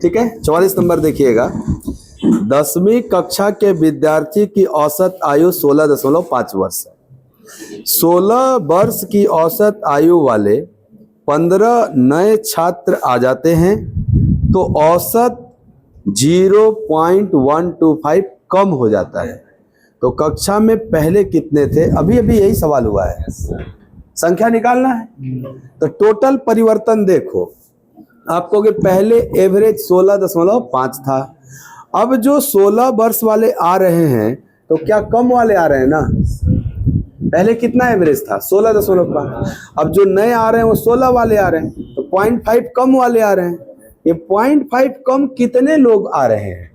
ठीक है, 44 नंबर देखिएगा। 10वीं कक्षा के विद्यार्थी की औसत आयु 16.5 वर्ष है। 16 वर्ष की औसत आयु वाले 15 नए छात्र आ जाते हैं तो औसत 0.125 कम हो जाता है। तो कक्षा में पहले कितने थे? अभी अभी यही सवाल हुआ है, संख्या निकालना है। तो टोटल परिवर्तन देखो, आपको कि पहले एवरेज 16.5 था। अब जो 16 वर्ष वाले आ रहे हैं तो क्या कम वाले आ रहे हैं ना? पहले कितना एवरेज था? 16.5। अब जो नए आ रहे हैं वो 16 वाले आ रहे हैं, तो 0.5 कम वाले आ रहे हैं। ये 0.5 कम कितने लोग आ रहे हैं?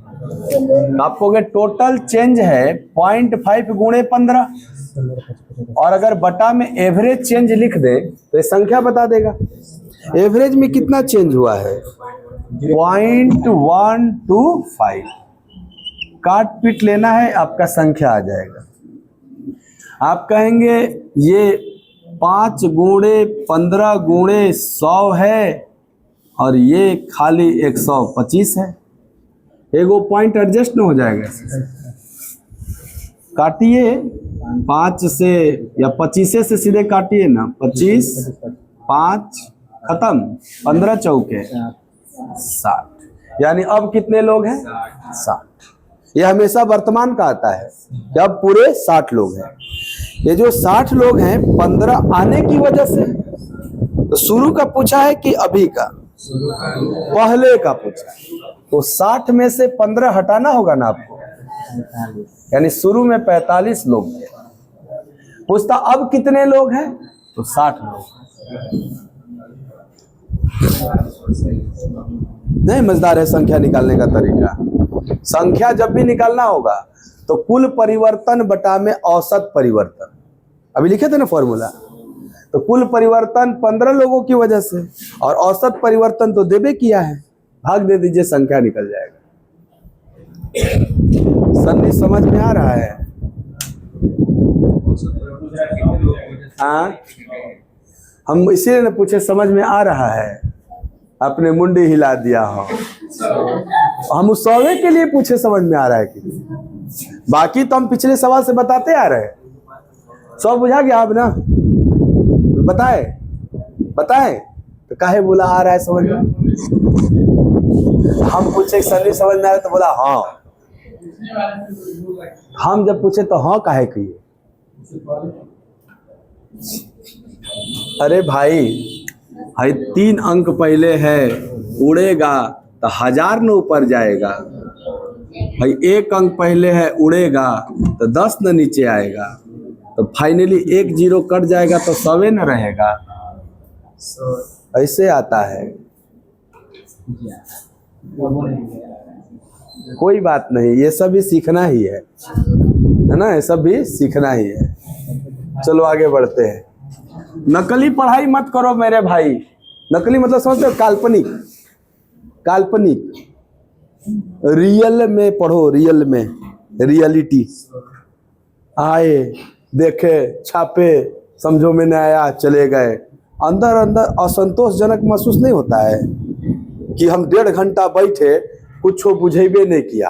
आपको कि टोटल चेंज है 0.5 गुणे 15, और अगर बटा में एवरेज चेंज लिख दे तो ये संख्या बता देगा। एवरेज में कितना चेंज हुआ है? 0.125। काट पीट लेना है, आपका संख्या आ जाएगा। आप कहेंगे ये 5 गुणे 15 गुणे 100 है और ये खाली 125 है। एगो पॉइंट एडजस्ट न हो जाएगा। काटिए 5 से या 25 से सीधे काटिए ना। 25 5 खत्म, 15 चौके 60। यानी अब कितने लोग हैं? 60। यह हमेशा वर्तमान का आता है कि अब पूरे 60 लोग हैं। ये जो 60 लोग हैं 15 आने की वजह से, तो शुरू का पूछा है कि अभी का, पहले का पूछा, तो 60 में से 15 हटाना होगा ना आपको, यानी शुरू में 45 लोग थे। पूछता अब कितने लोग हैं, तो 60 लोग। नहीं मजेदार है संख्या निकालने का तरीका। संख्या जब भी निकालना होगा तो कुल परिवर्तन बटा में औसत परिवर्तन, अभी लिखे थे ना फॉर्मूला, तो कुल परिवर्तन 15 लोगों की वजह से और औसत परिवर्तन तो देबे किया है, भाग दे दीजिए, संख्या निकल जाएगा। सन्नी समझ में आ रहा है? हाँ, हम इसीलिए न पूछे समझ में आ रहा है, अपने मुंडी हिला दिया हो। हम उस सवाल के लिए पूछे समझ में आ रहा है कि, बाकी तो हम पिछले सवाल से बताते आ रहे हैं। सब बुझा गया आप ना? बताए तो काहे बोला आ रहा है समझ में? हम पूछे सन्नी समझ में आ रहा तो बोला हाँ। हम जब पूछे तो हाँ काहे किए? अरे भाई 3 अंक पहले है, उड़ेगा तो 1000 न ऊपर जाएगा। भाई 1 अंक पहले है, उड़ेगा तो 10 न नीचे आएगा, तो फाइनली 1 0 कट जाएगा तो 100 न रहेगा। ऐसे आता है। कोई बात नहीं, ये सब भी सीखना ही है ना, ये सब भी सीखना ही है। चलो आगे बढ़ते हैं। नकली पढ़ाई मत करो मेरे भाई। नकली मतलब समझते हो? काल्पनिक। रियल में पढ़ो, रियल में, रियलिटी। आए, देखे, छापे, समझो में नहीं आया, चले गए। अंदर अंदर असंतोषजनक महसूस नहीं होता है कि हम 1.5 घंटा बैठे, कुछ बुझेबे नहीं किया?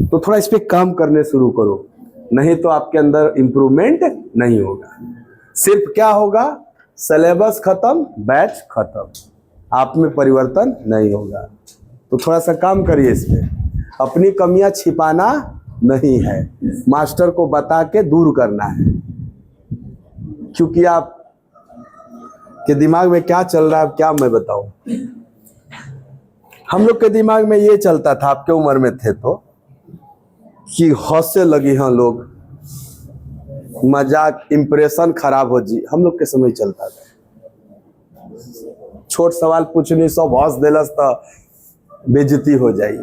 तो थोड़ा इस पे काम करने शुरू करो, नहीं तो आपके अंदर इंप्रूवमेंट नहीं होगा। सिर्फ क्या होगा? सिलेबस खत्म, बैच खत्म, आप में परिवर्तन नहीं होगा। तो थोड़ा सा काम करिए इस पे। अपनी कमियां छिपाना नहीं है, मास्टर को बता के दूर करना है। क्योंकि आप के दिमाग में क्या चल रहा है, क्या मैं बताऊं। हम लोग के दिमाग में ये चलता था, आपके उम्र में थे तो, कि हौसले लगी हैं लोग, मजाक, इंप्रेशन खराब हो जी। हम लोग के समय चलता था, छोट सवाल पूछनी, सब हंस देलस तो बेइज्जती हो जाई।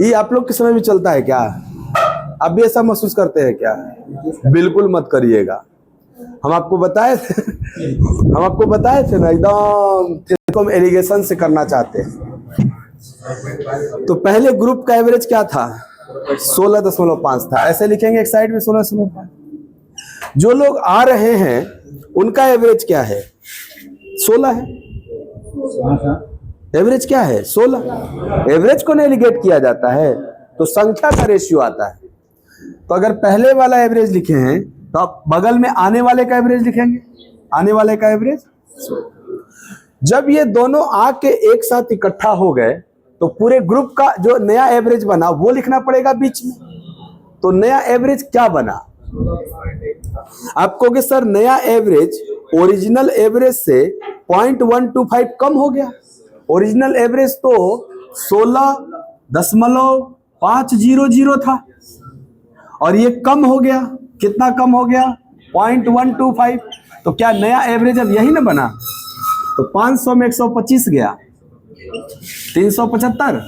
ये आप लोग के समय भी चलता है क्या? आप भी ऐसा महसूस करते हैं क्या? बिल्कुल मत करिएगा। हम आपको बताए थे ना, एकदम एलिगेशन से करना चाहते हैं। तो पहले ग्रुप का एवरेज क्या था? 16.5 था। ऐसे लिखेंगे एक साइड में 16.5। जो लोग आ रहे हैं उनका एवरेज क्या है? 16 है। एवरेज क्या है? 16। एवरेज को नेगेट किया जाता है तो संख्या का रेशियो आता है। तो अगर पहले वाला एवरेज लिखे हैं तो आप बगल में आने वाले का एवरेज लिखेंगे, आने वाले का एवरेज। जब ये दोनों आके एक साथ इकट्ठा हो गए तो पूरे ग्रुप का जो नया एवरेज बना वो लिखना पड़ेगा बीच में। तो नया एवरेज क्या बना? आप कहोगे सर नया एवरेज ओरिजिनल एवरेज से 0.125 कम हो गया। ओरिजिनल एवरेज तो 16.500 था और ये कम हो गया। कितना कम हो गया? 0.125। तो क्या नया एवरेज अब यही ना बना? तो 500 में 125 गया, 375,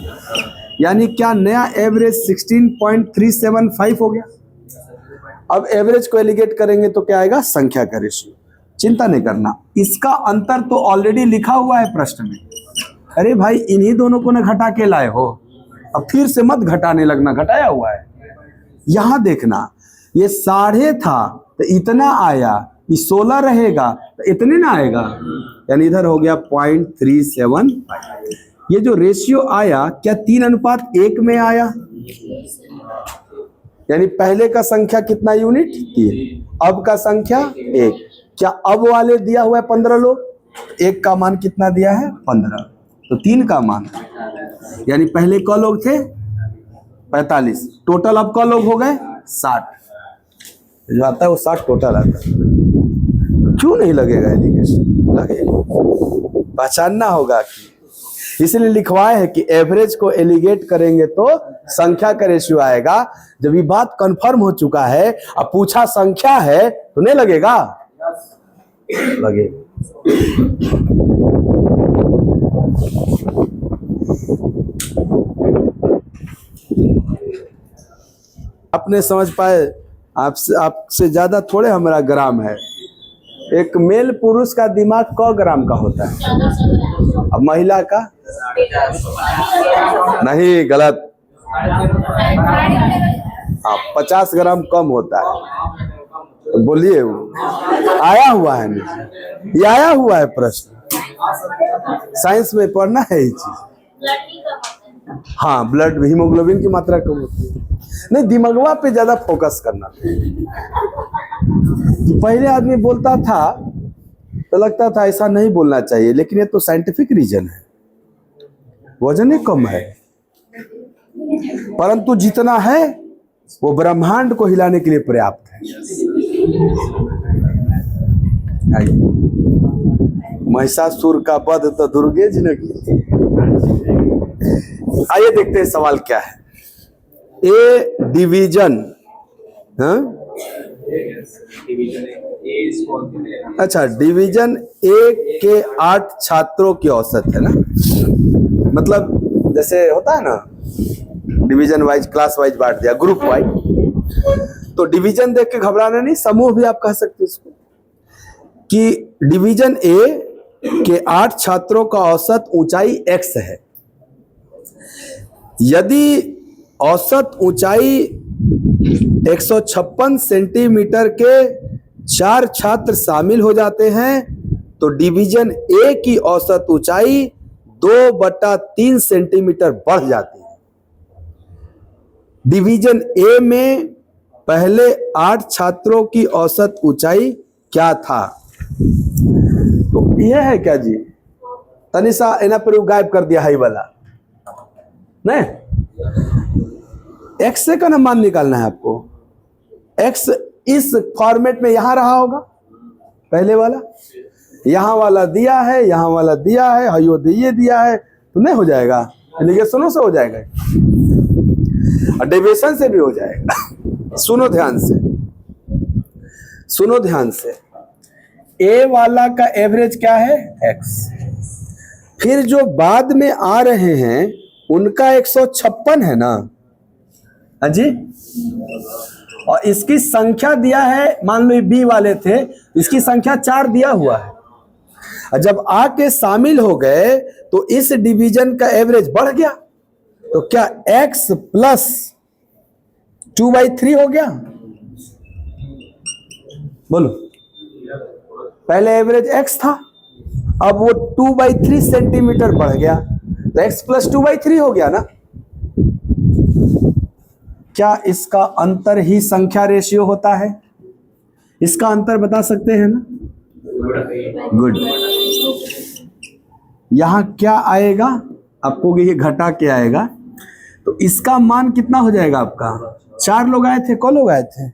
यानी क्या नया एवरेज 16.375 हो गया। अब एवरेज को एलिगेट करेंगे तो क्या आएगा? संख्या का रेशियो। चिंता नहीं करना, इसका अंतर तो ऑलरेडी लिखा हुआ है प्रश्न में। अरे भाई इन्हीं दोनों को ना घटा के लाए हो, अब फिर से मत घटाने लगना, घटाया हुआ है। यहां देखना, ये 1.5 था तो इतना आया, ये 16 रहेगा तो इतने ना आएगा, यानी इधर हो गया 0.375। ये जो रेशियो आया क्या 3:1 में आया? यानी पहले का संख्या कितना यूनिट? 3। अब का संख्या 1। क्या अब वाले दिया हुआ है 15 लोग? 1 का मान कितना दिया है? 15। तो 3 का मान, यानी पहले क लोग थे 45, टोटल अब क लोग हो गए 60। जो आता है वो 60 टोटल आता है। क्यों नहीं लगेगा एलिगेशन? लगेगा। पहचानना होगा कि, इसलिए लिखवाए है कि एवरेज को एलिगेट करेंगे तो संख्या का रेशियो आएगा। जब ये बात कंफर्म हो चुका है, अब पूछा संख्या है तो नहीं लगेगा, लगे। आपने समझ पाए, आपसे ज्यादा थोड़े हमारा ग्राम है। एक मेल पुरुष का दिमाग 100 ग्राम का होता है, अब महिला का नहीं, गलत। हाँ, 50 ग्राम कम होता है। तो बोलिए, वो आया हुआ है नीचे, ये आया हुआ है प्रश्न, साइंस में पढ़ना है ये चीज। हाँ, ब्लड हीमोग्लोबिन की मात्रा कम होती है। नहीं, दिमागवा पे ज्यादा फोकस करना। पहले आदमी बोलता था तो लगता था ऐसा नहीं बोलना चाहिए, लेकिन ये तो साइंटिफिक रीजन है, वजन ही कम है। परंतु जितना है वो ब्रह्मांड को हिलाने के लिए पर्याप्त है। महिषासुर का वध तो दुर्गे जी ने की। आइए देखते हैं सवाल क्या है। ए डिवीजन, अच्छा, डिवीजन ए के 8 छात्रों की औसत है ना, मतलब जैसे होता है ना डिवीजन वाइज, क्लास वाइज बांट दिया, ग्रुप वाइज। तो डिवीजन देख के घबराना नहीं, समूह भी आप कह सकते इसको, कि डिवीजन ए के 8 छात्रों का औसत ऊंचाई x है। यदि औसत ऊंचाई 156 सेंटीमीटर के 4 छात्र शामिल हो जाते हैं तो डिवीजन ए की औसत ऊंचाई 2/3 सेंटीमीटर बढ़ जाती है। डिवीजन ए में पहले 8 छात्रों की औसत ऊंचाई क्या था? तो यह है क्या जी? तनिषा एना पर गायब कर दिया हाई वाला, नहीं, एक्स से का ना मान निकालना है आपको। एक्स इस फॉर्मेट में यहां रहा होगा, पहले वाला, यहां वाला दिया है, यहां वाला दिया है, हयो ये दिया है, तो नहीं हो जाएगा, एलिगेशनों से हो जाएगा और डेविएशन से भी हो जाएगा। सुनो ध्यान से, सुनो ध्यान से। ए वाला का एवरेज क्या है? एक्स। फिर जो बाद में आ रहे हैं उनका 156 है ना, जी, और इसकी संख्या दिया है, मान लो बी वाले थे, इसकी संख्या 4 दिया हुआ है। और जब आके शामिल हो गए तो इस डिवीजन का एवरेज बढ़ गया, तो क्या x प्लस 2/3 हो गया? बोलो, पहले एवरेज x था, अब वो 2/3 सेंटीमीटर बढ़ गया, तो x प्लस 2/3 हो गया ना। क्या इसका अंतर ही संख्या रेशियो होता है? इसका अंतर बता सकते हैं ना? गुड। यहां क्या आएगा आपको? ये घटा के आएगा, तो इसका मान कितना हो जाएगा आपका? 4 लोग आए थे, कौन लोग आए थे?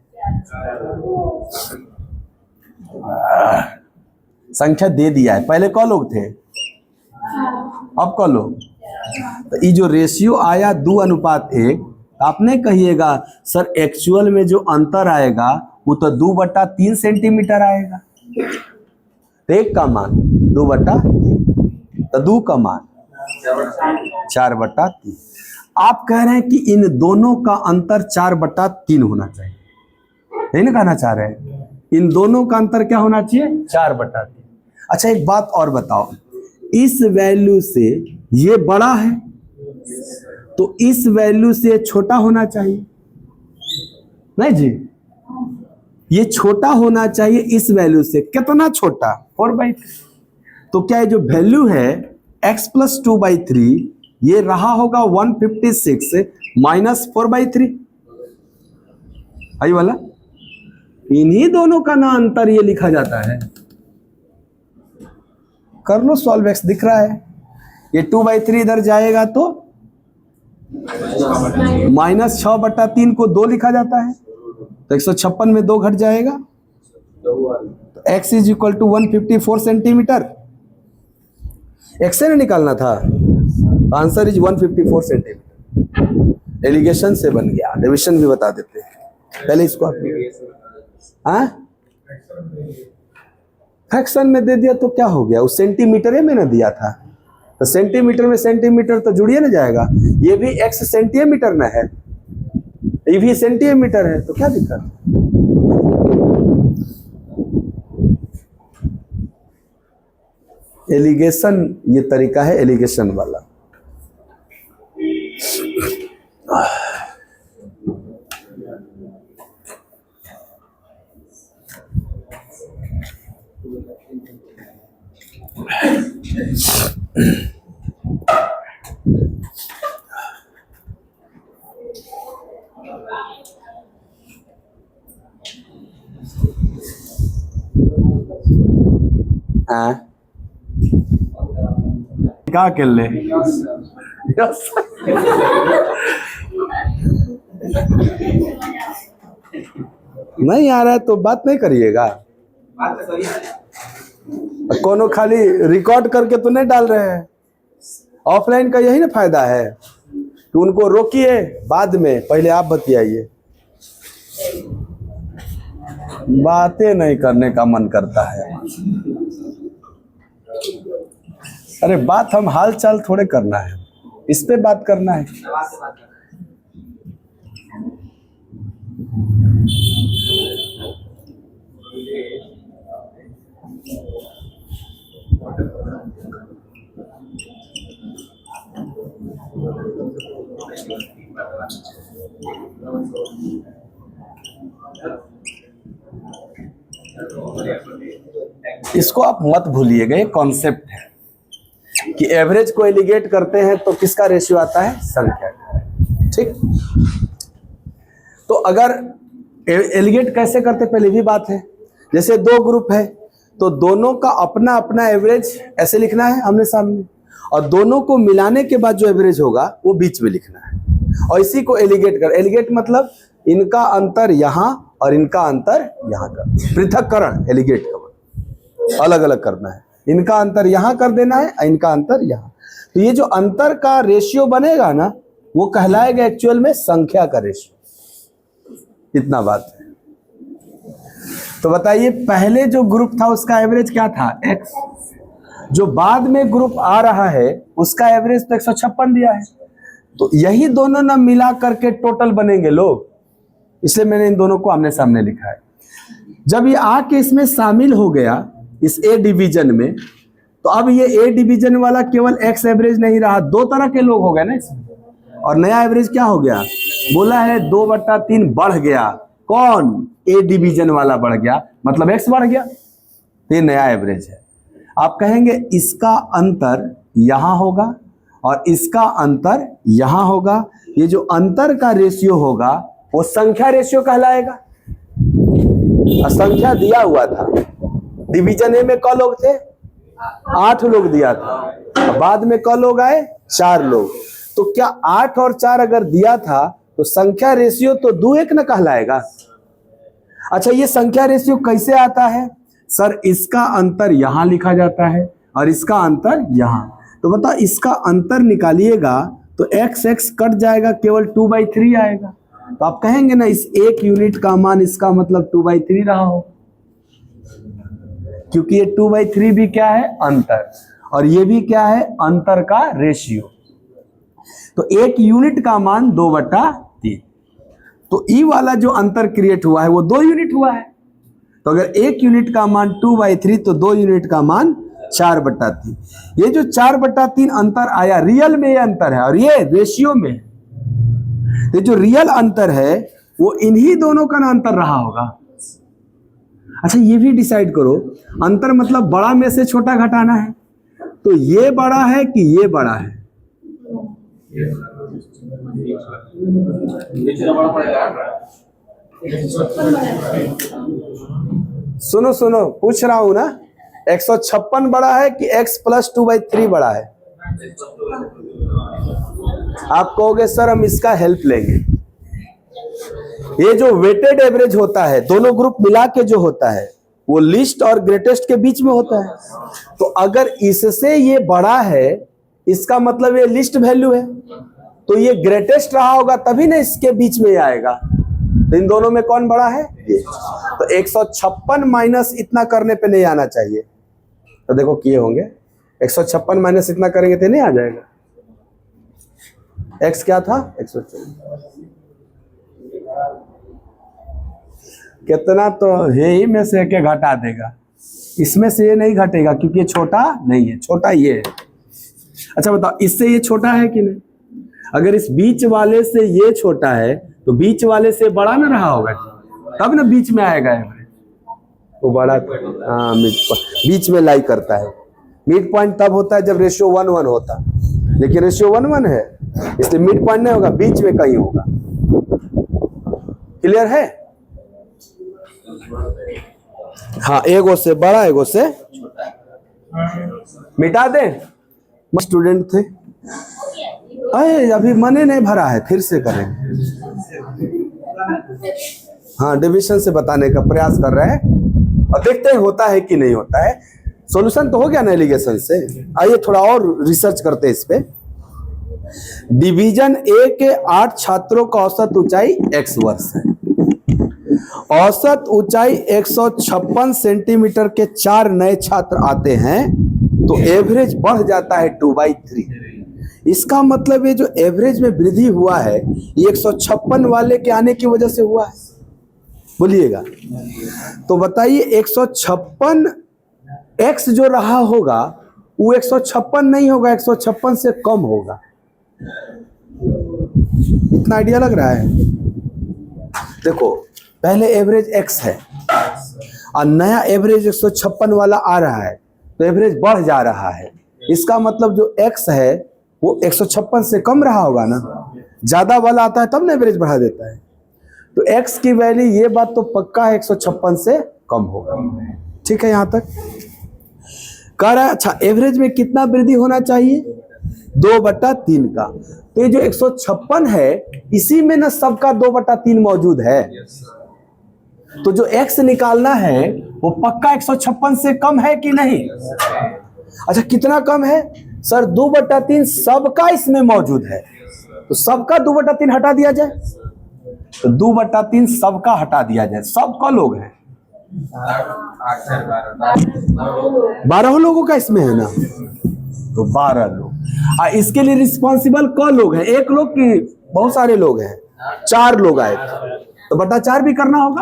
संख्या दे दिया है, पहले कौन लोग थे, अब कौन लोग? तो ये जो रेशियो आया 2:1, आप नहीं कहिएगा सर एक्चुअल में जो अंतर आएगा वो तो 2/3 सेंटीमीटर आएगा। तो 1 का मान 2/3, तो 2 का मान 4/3। आप कह रहे हैं कि इन दोनों का अंतर 4/3 होना चाहिए, नहीं ना कहना चाह रहे हैं? इन दोनों का अंतर क्या होना चाहिए? 4/3। अच्छा, एक बात और बताओ, इस वैल्यू से ये बड़ा है तो इस वैल्यू से छोटा होना चाहिए, नहीं जी? ये छोटा होना चाहिए इस वैल्यू से। कितना छोटा? 4/3। तो क्या ये जो वैल्यू है x प्लस 2/3 ये रहा होगा 156 माइनस 4/3, आई वाला। इन्हीं दोनों का ना अंतर ये लिखा जाता है। कर लो सॉल्व, x दिख रहा है, ये 2/3 इधर जाएगा तो माइनस 6/3 को 2 लिखा जाता है, तो 156 में 2 घट जाएगा, तो x is equal to 154 centimetre. X ने निकालना था। Answer is 154 centimetre. एलिगेशन से बन गया, डिविजन भी बता देते हैं। पहले इसको आप फ्रैक्शन में दे दिया तो क्या हो गया, उस सेंटीमीटर में ना दिया था, तो सेंटीमीटर में सेंटीमीटर तो जुड़िए ना जाएगा। ये भी एक्स सेंटीमीटर ना है, ये भी सेंटीमीटर है, तो क्या दिक्कत। एलिगेशन ये तरीका है एलिगेशन वाला। क्या कर ले नहीं आ रहा है तो बात नहीं करिएगा। कोनो खाली रिकॉर्ड करके तो नहीं डाल रहे हैं। ऑफलाइन का यही ना फायदा है कि उनको रोकिए, बाद में पहले आप बतियाइए। बातें नहीं करने का मन करता है। अरे बात हम हाल चाल थोड़े करना है, इस पे बात करना है। इसको आप मत भूलिएगा, ये कॉन्सेप्ट है कि एवरेज को एलिगेट करते हैं तो किसका रेशियो आता है, संख्या। ठीक, तो अगर एलिगेट कैसे करते पहले भी बात है। जैसे दो ग्रुप है तो दोनों का अपना अपना एवरेज ऐसे लिखना है आमने सामने, और दोनों को मिलाने के बाद जो एवरेज होगा वो बीच में लिखना है, और इसी को एलिगेट कर। एलिगेट मतलब इनका अंतर यहाँ और इनका अंतर यहाँ का पृथक्करण। एलिगेट का अलग अलग करना है, इनका अंतर यहाँ कर देना है, इनका अंतर यहाँ। तो ये जो अंतर का रेशियो बनेगा ना, वो कहलाएगा एक्चुअल में संख्या का रेशियो। इतना बात है। तो बताइए पहले जो ग्रुप था उसका एवरेज क्या था, x। जो बाद में ग्रुप आ रहा है उसका एवरेज तो 156 दिया है। तो यही दोनों ना मिला करके टोटल बनेंगे लोग, इसलिए मैंने इन दोनों को आमने सामने लिखा है। जब ये आके इसमें शामिल हो गया इस ए डिवीजन में, तो अब ये ए डिवीजन वाला केवल एक्स एवरेज नहीं रहा, दो तरह के लोग हो गए ना इसमें। और नया एवरेज क्या हो गया, बोला है 2/3 बढ़ गया। कौन, ए डिवीजन वाला बढ़ गया, मतलब एक्स बढ़ गया, तो ये नया एवरेज है। आप कहेंगे इसका अंतर यहां होगा और इसका अंतर यहां होगा। ये जो अंतर का रेशियो होगा वो संख्या रेशियो कहलाएगा। संख्या दिया हुआ था, डिवीजन ए में क लोग थे, 8 लोग दिया था, बाद में क लोग आए, 4 लोग। तो क्या 8 और 4 अगर दिया था तो संख्या रेशियो तो 2:1 न कहलाएगा। अच्छा, ये संख्या रेशियो कैसे आता है सर, इसका अंतर यहां लिखा जाता है और इसका अंतर यहां। तो बता, इसका अंतर निकालिएगा तो x कट जाएगा, केवल 2/3 आएगा। तो आप कहेंगे ना इस एक यूनिट का मान इसका मतलब 2/3 रहा हो, क्योंकि ये 2/3 भी क्या है, अंतर, और ये भी क्या है, अंतर का रेशियो। तो एक यूनिट का मान 2/3। तो ई वाला जो अंतर क्रिएट हुआ है वो 2 यूनिट हुआ है। तो अगर एक यूनिट का मान 2/3 तो 2 यूनिट का मान 4/3। ये जो 4/3 अंतर आया, रियल में ये अंतर है और ये रेशियो में है। ये जो रियल अंतर है वो इन्हीं दोनों का ना अंतर रहा होगा। अच्छा, ये भी डिसाइड करो, अंतर मतलब बड़ा में से छोटा घटाना है, तो ये बड़ा है कि ये बड़ा है। सुनो सुनो, पूछ रहा हूं ना, 156 बड़ा है कि x + 2/3 बड़ा है। आप कहोगे सर हम इसका हेल्प लेंगे। ये जो वेटेड एवरेज होता है, दोनों ग्रुप मिला के जो होता है, वो लिस्ट और ग्रेटेस्ट के बीच में होता है। तो अगर इससे ये बड़ा है, इसका मतलब ये लिस्ट वैल्यू है, तो ये ग्रेटेस्ट रहा होगा तभी ना इसके बीच में आएगा। तो इन दोनों में कौन बड़ा है? ये। तो 156 माइनस इतना करने पे नहीं आना चाहिए। तो देखो किए होंगे, 156 माइनस इतना करेंगे तो नहीं आ जाएगा। x क्या था? 154। कितना तो है ही में से के घटा देगा, इसमें से ये नहीं घटेगा क्योंकि ये छोटा नहीं है, छोटा ये है। अच्छा बताओ, इससे ये छोटा है कि नहीं? अगर इस बीच वाले से ये छोटा है तो बीच वाले से बड़ा ना रहा होगा, तब ना बीच में आएगा एवरेज। वो बड़ा, हाँ, बीच में लाई करता है। मिड पॉइंट तब होता है जब रेशियो 1:1 होता, लेकिन रेशियो 1:1 है, इसलिए मिड पॉइंट नहीं होगा, बीच में कहीं होगा। क्लियर है? हाँ, एगो से बड़ा एगो से मिटा दे। स्टूडेंट थे, अरे अभी मने नहीं भरा है, फिर से करेंगे। हाँ, डिवीजन से बताने का प्रयास कर रहे हैं और देखते हैं होता है कि नहीं होता है। सॉल्यूशन तो हो गया ना एलिगेशन से। आइए थोड़ा और रिसर्च करते हैं इस पे। डिवीजन ए के 8 छात्रों का औसत ऊंचाई x वर्ष है। औसत ऊंचाई 156 सेंटीमीटर के 4 नए छात्र आते हैं तो एवरेज बढ़ जाता है 2/3। इसका मतलब ये जो एवरेज में वृद्धि हुआ है ये 156 वाले के आने की वजह से हुआ है। बोलिएगा तो बताइए, 156 x जो रहा होगा वो 156 नहीं होगा, 156 से कम होगा। इतना आइडिया लग रहा है? देखो, पहले एवरेज x है और नया एवरेज 156 वाला आ रहा है तो एवरेज बढ़ जा रहा है। इसका मतलब जो x है वो 156 से कम रहा होगा ना, ज्यादा वाला आता है तब ना एवरेज बढ़ा देता है। तो x की वैल्यू, ये बात तो पक्का है, 156 से कम होगा। ठीक है, यहां तक कह रहा है। अच्छा, एवरेज में कितना वृद्धि होना चाहिए? 2/3 का। तो ये जो 156 है इसी में ना सबका 2/3 मौजूद है। तो जो x निकालना है वो पक्का 156 से कम है कि नहीं? अच्छा, कितना कम है सर? 2/3 सबका इसमें मौजूद है, तो सबका 2/3 हटा दिया जाए। तो 2/3 सबका हटा दिया जाए। सबका लोग हैं 12 लोगों का इसमें है ना, तो 12 लोग। इसके लिए रिस्पॉन्सिबल क लोग हैं? एक लोग की बहुत सारे लोग हैं, 4 लोग आए तो बटा 4 भी करना होगा।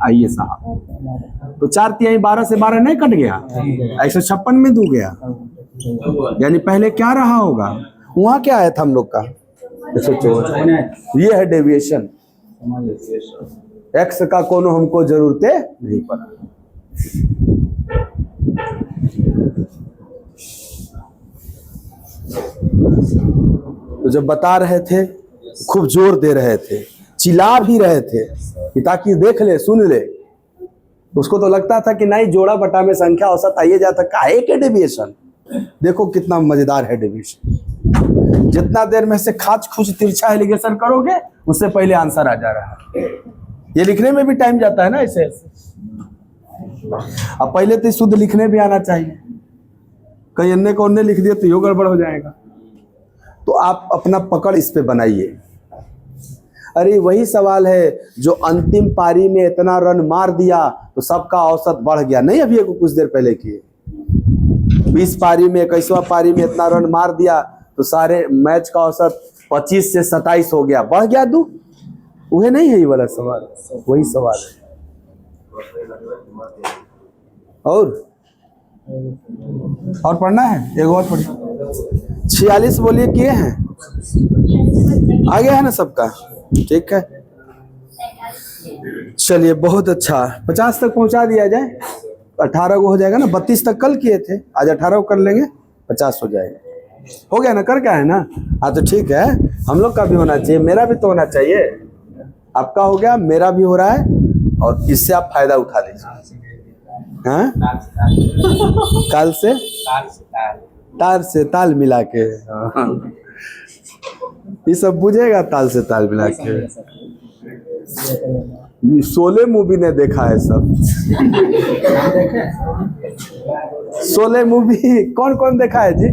आइए साहब, तो 4 तिहाई 12 से 12 नहीं कट गया, 156 में दू गया। यानी पहले क्या रहा होगा? वहां क्या आया था हम लोग का? 154। ये है डेविएशन। एक्स का कोनो हमको जरूरत नहीं पड़ा। तो जब बता रहे थे खूब जोर दे रहे थे, चिल्ला भी रहे थे कि ताकि देख ले, सुन ले। उसको तो लगता था कि नहीं, जोड़ा बटा में संख्या औसत आइए जाता, काहे के डेविएशन। देखो कितना मजेदार है डेविएशन। जितना देर में से खाच खुच तिरछा एलिगेशन करोगे उससे पहले आंसर आ जा रहा है। ये लिखने में भी टाइम जाता है ना ऐसे। अब पहले तो शुद्ध लिखने भी आना चाहिए, कहीं अन्य को अन्य लिख दिया तो यो गड़बड़ हो जाएगा। तो आप अपना पकड़ इस पे बनाइए। अरे वही सवाल है जो अंतिम पारी में इतना रन मार दिया तो सबका औसत बढ़ गया, नहीं अभी कुछ देर पहले किए। 20 पारी में 21वां पारी में इतना रन मार दिया तो सारे मैच का औसत 25 से 27 हो गया, बढ़ गया 2। वह नहीं है ये वाला सवाल, वही सवाल है। और पढ़ना है? एक और पढ़िए। 46 बोलिए किए हैं? आ गया है ना सबका? ठीक है, चलिए बहुत अच्छा। 50 तक पहुंचा दिया जाए, 18 को हो जाएगा ना। 32 तक कल किए थे, आज 18 को कर लेंगे, 50 हो जाएगा। हो गया ना? कर क्या है ना? हाँ तो ठीक है, हम लोग का भी होना चाहिए, मेरा भी तो होना चाहिए। आपका हो गया, मेरा भी हो रहा है, और इससे आप फायदा उठा लीजिए। हाँ, काल से तार से ताल मिला के, ये सब बुझेगा, ताल से ताल मिला के। शोले मूवी ने देखा है सब। शोले मूवी कौन कौन देखा है जी?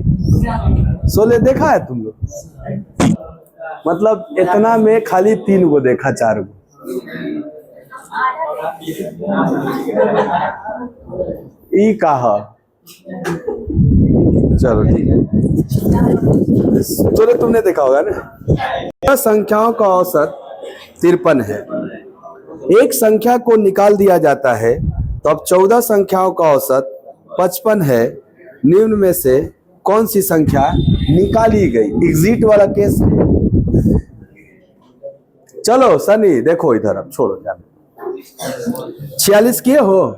शोले देखा है तुम लोग? मतलब इतना में खाली 3 गो देखा, 4 गो। ई कहा चलो ठीक है, चलो तुमने देखा होगा ना। संख्याओं का औसत 53 है। एक संख्या को निकाल दिया जाता है तो अब 14 संख्याओं का औसत 55 है। निम्न में से कौन सी संख्या निकाली गई? एग्जिट वाला केस। चलो सनी देखो इधर, अब छोड़ो जान। 46 किए हो?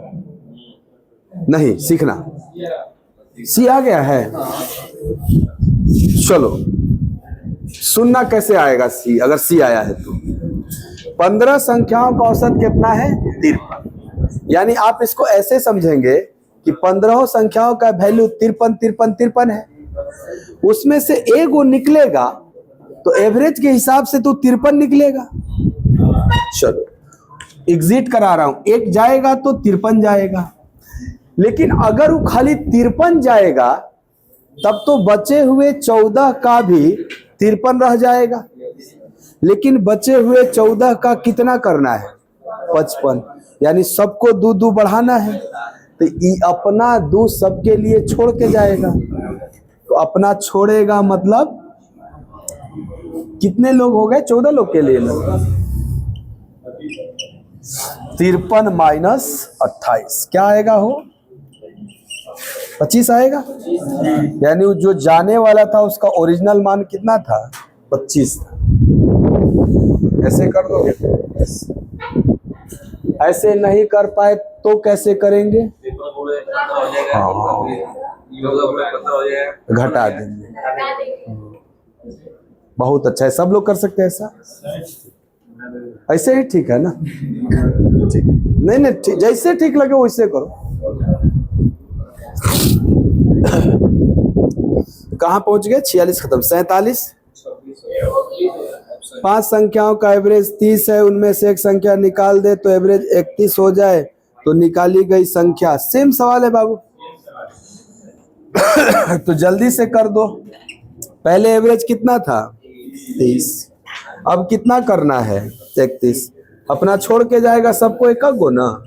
नहीं, सीखना। सी आ गया है? चलो सुनना कैसे आएगा सी, अगर सी आया है तो। 15 संख्याओं का औसत कितना है? 53। यानी आप इसको ऐसे समझेंगे कि 15 संख्याओं का वैल्यू 53 है। उसमें से एक वो निकलेगा तो एवरेज के हिसाब से तो 53 निकलेगा। चलो एग्जिट करा रहा हूं, एक जाएगा तो 53 जाएगा। लेकिन अगर वो खाली 53 जाएगा तब तो बचे हुए 14 का भी 53 रह जाएगा। लेकिन बचे हुए 14 का कितना करना है? 55। यानी सबको 2 बढ़ाना है तो अपना 2 सबके लिए छोड़ के जाएगा। तो अपना छोड़ेगा मतलब कितने लोग हो गए? 14 लोग के लिए ना। 53 माइनस 28 क्या आएगा? हो 25 आएगा। यानी जो जाने वाला था उसका ओरिजिनल मान कितना था? 25 था। ऐसे कर दोगे? ऐसे नहीं कर पाए तो कैसे करेंगे? हाँ, घटा देंगे। बहुत अच्छा है, सब लोग कर सकते हैं ऐसा। ऐसे ही ठीक है ना? ठीक, नहीं जैसे ठीक लगे वैसे करो। कहाँ पहुंच गए? 46 खत्म। 47। 5 संख्याओं का एवरेज 30 है, उनमें से एक संख्या निकाल दे तो एवरेज 31 हो जाए तो निकाली गई संख्या। सेम सवाल है बाबू। तो जल्दी से कर दो। पहले एवरेज कितना था? 30। अब कितना करना है? 31। अपना छोड़ के जाएगा सबको एक गो ना।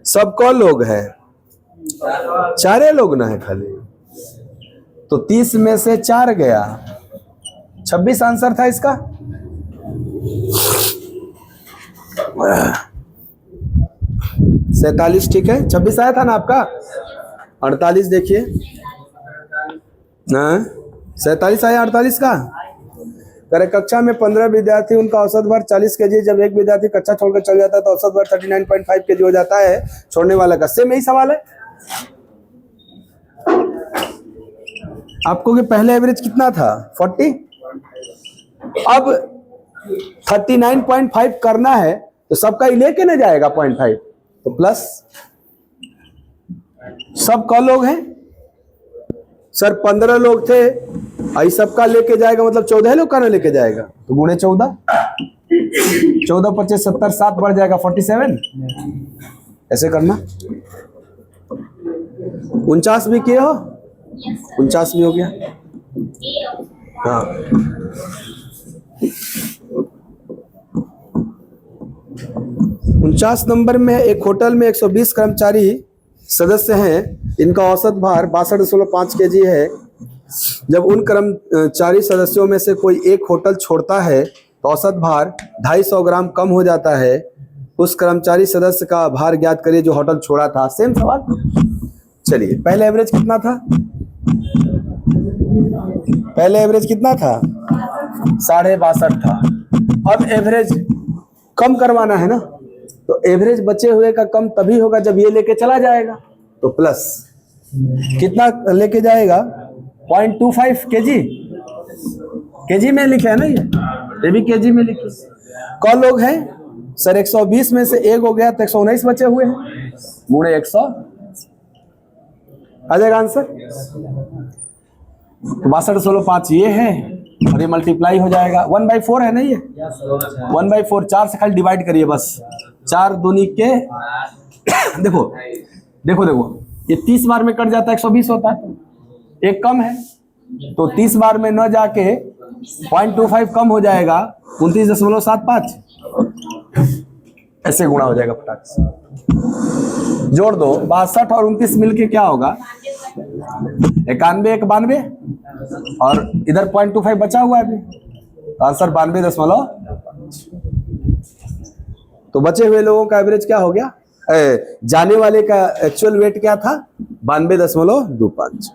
सब कौ लोग है? 4 लोग ना है खाली। तो 30 में से 4 गया, 26 आंसर था इसका। 47 ठीक है। 26 आया था ना आपका? 48 देखिए, 47 आया 48 का। करे कक्षा में 15 विद्यार्थी, उनका औसत भार 40 केजी। जब एक विद्यार्थी कक्षा छोड़कर चल जाता है तो औसत भार 39.5 केजी हो जाता है छोड़ने वाला का। सेम यही सवाल है आपको कि पहले एवरेज कितना था? 40। अब 39.5 करना है तो सबका ही लेके ना जाएगा 0.5 तो प्लस। सब कौ लोग हैं सर? 15 लोग थे, आई सबका लेके जाएगा मतलब 14 लोग का ना लेके जाएगा तो गुणे 14। 14 25 70 7 बढ़ जाएगा 47। ऐसे करना। 49 भी किए हो? 49 भी हो गया। हाँ 49 नंबर में एक होटल में 120 कर्मचारी सदस्य हैं। इनका औसत भार 62.5 केजी है। जब उन कर्मचारी सदस्यों में से कोई एक होटल छोड़ता है तो औसत भार 250 ग्राम कम हो जाता है। उस कर्मचारी सदस्य का भार ज्ञात करिए जो होटल छोड़ा था। सेम सवाल। चलिए पहले एवरेज कितना था? पहले एवरेज कितना था? 62.5 था। अब एवरेज कम करवाना है ना, तो एवरेज बचे हुए का कम तभी होगा जब ये लेके चला जाएगा तो प्लस। कितना लेके जाएगा? 0.25 केजी। केजी में लिखे है ना, ये भी केजी में लिखे। कौन लोग हैं सर? 120 में से एक हो गया तो 119 बचे हुए हैं गुणे 100 आ जाएगा आंसर। 62.5 ये है और ये मल्टीप्लाई हो जाएगा 1/4 है ना ये 1/4 4 से खाली डिवाइड करिए बस 4 दूनी के देखो देखो देखो ये 30 बार में कट जाता है 120 होता है एक कम है तो 30 बार में न जाके 0.25 कम हो जाएगा 29.75 ऐसे गुणा हो जाएगा फटाक से जोड़ दो 62 और 29 मिलके क्या होगा 91 एक 92 और इधर 0.25 बचा हुआ है अभी तो आंसर 92.5 तो बचे हुए लोगों का एवरेज क्या हो गया जाने वाले का एक्चुअल वेट क्या था 92.25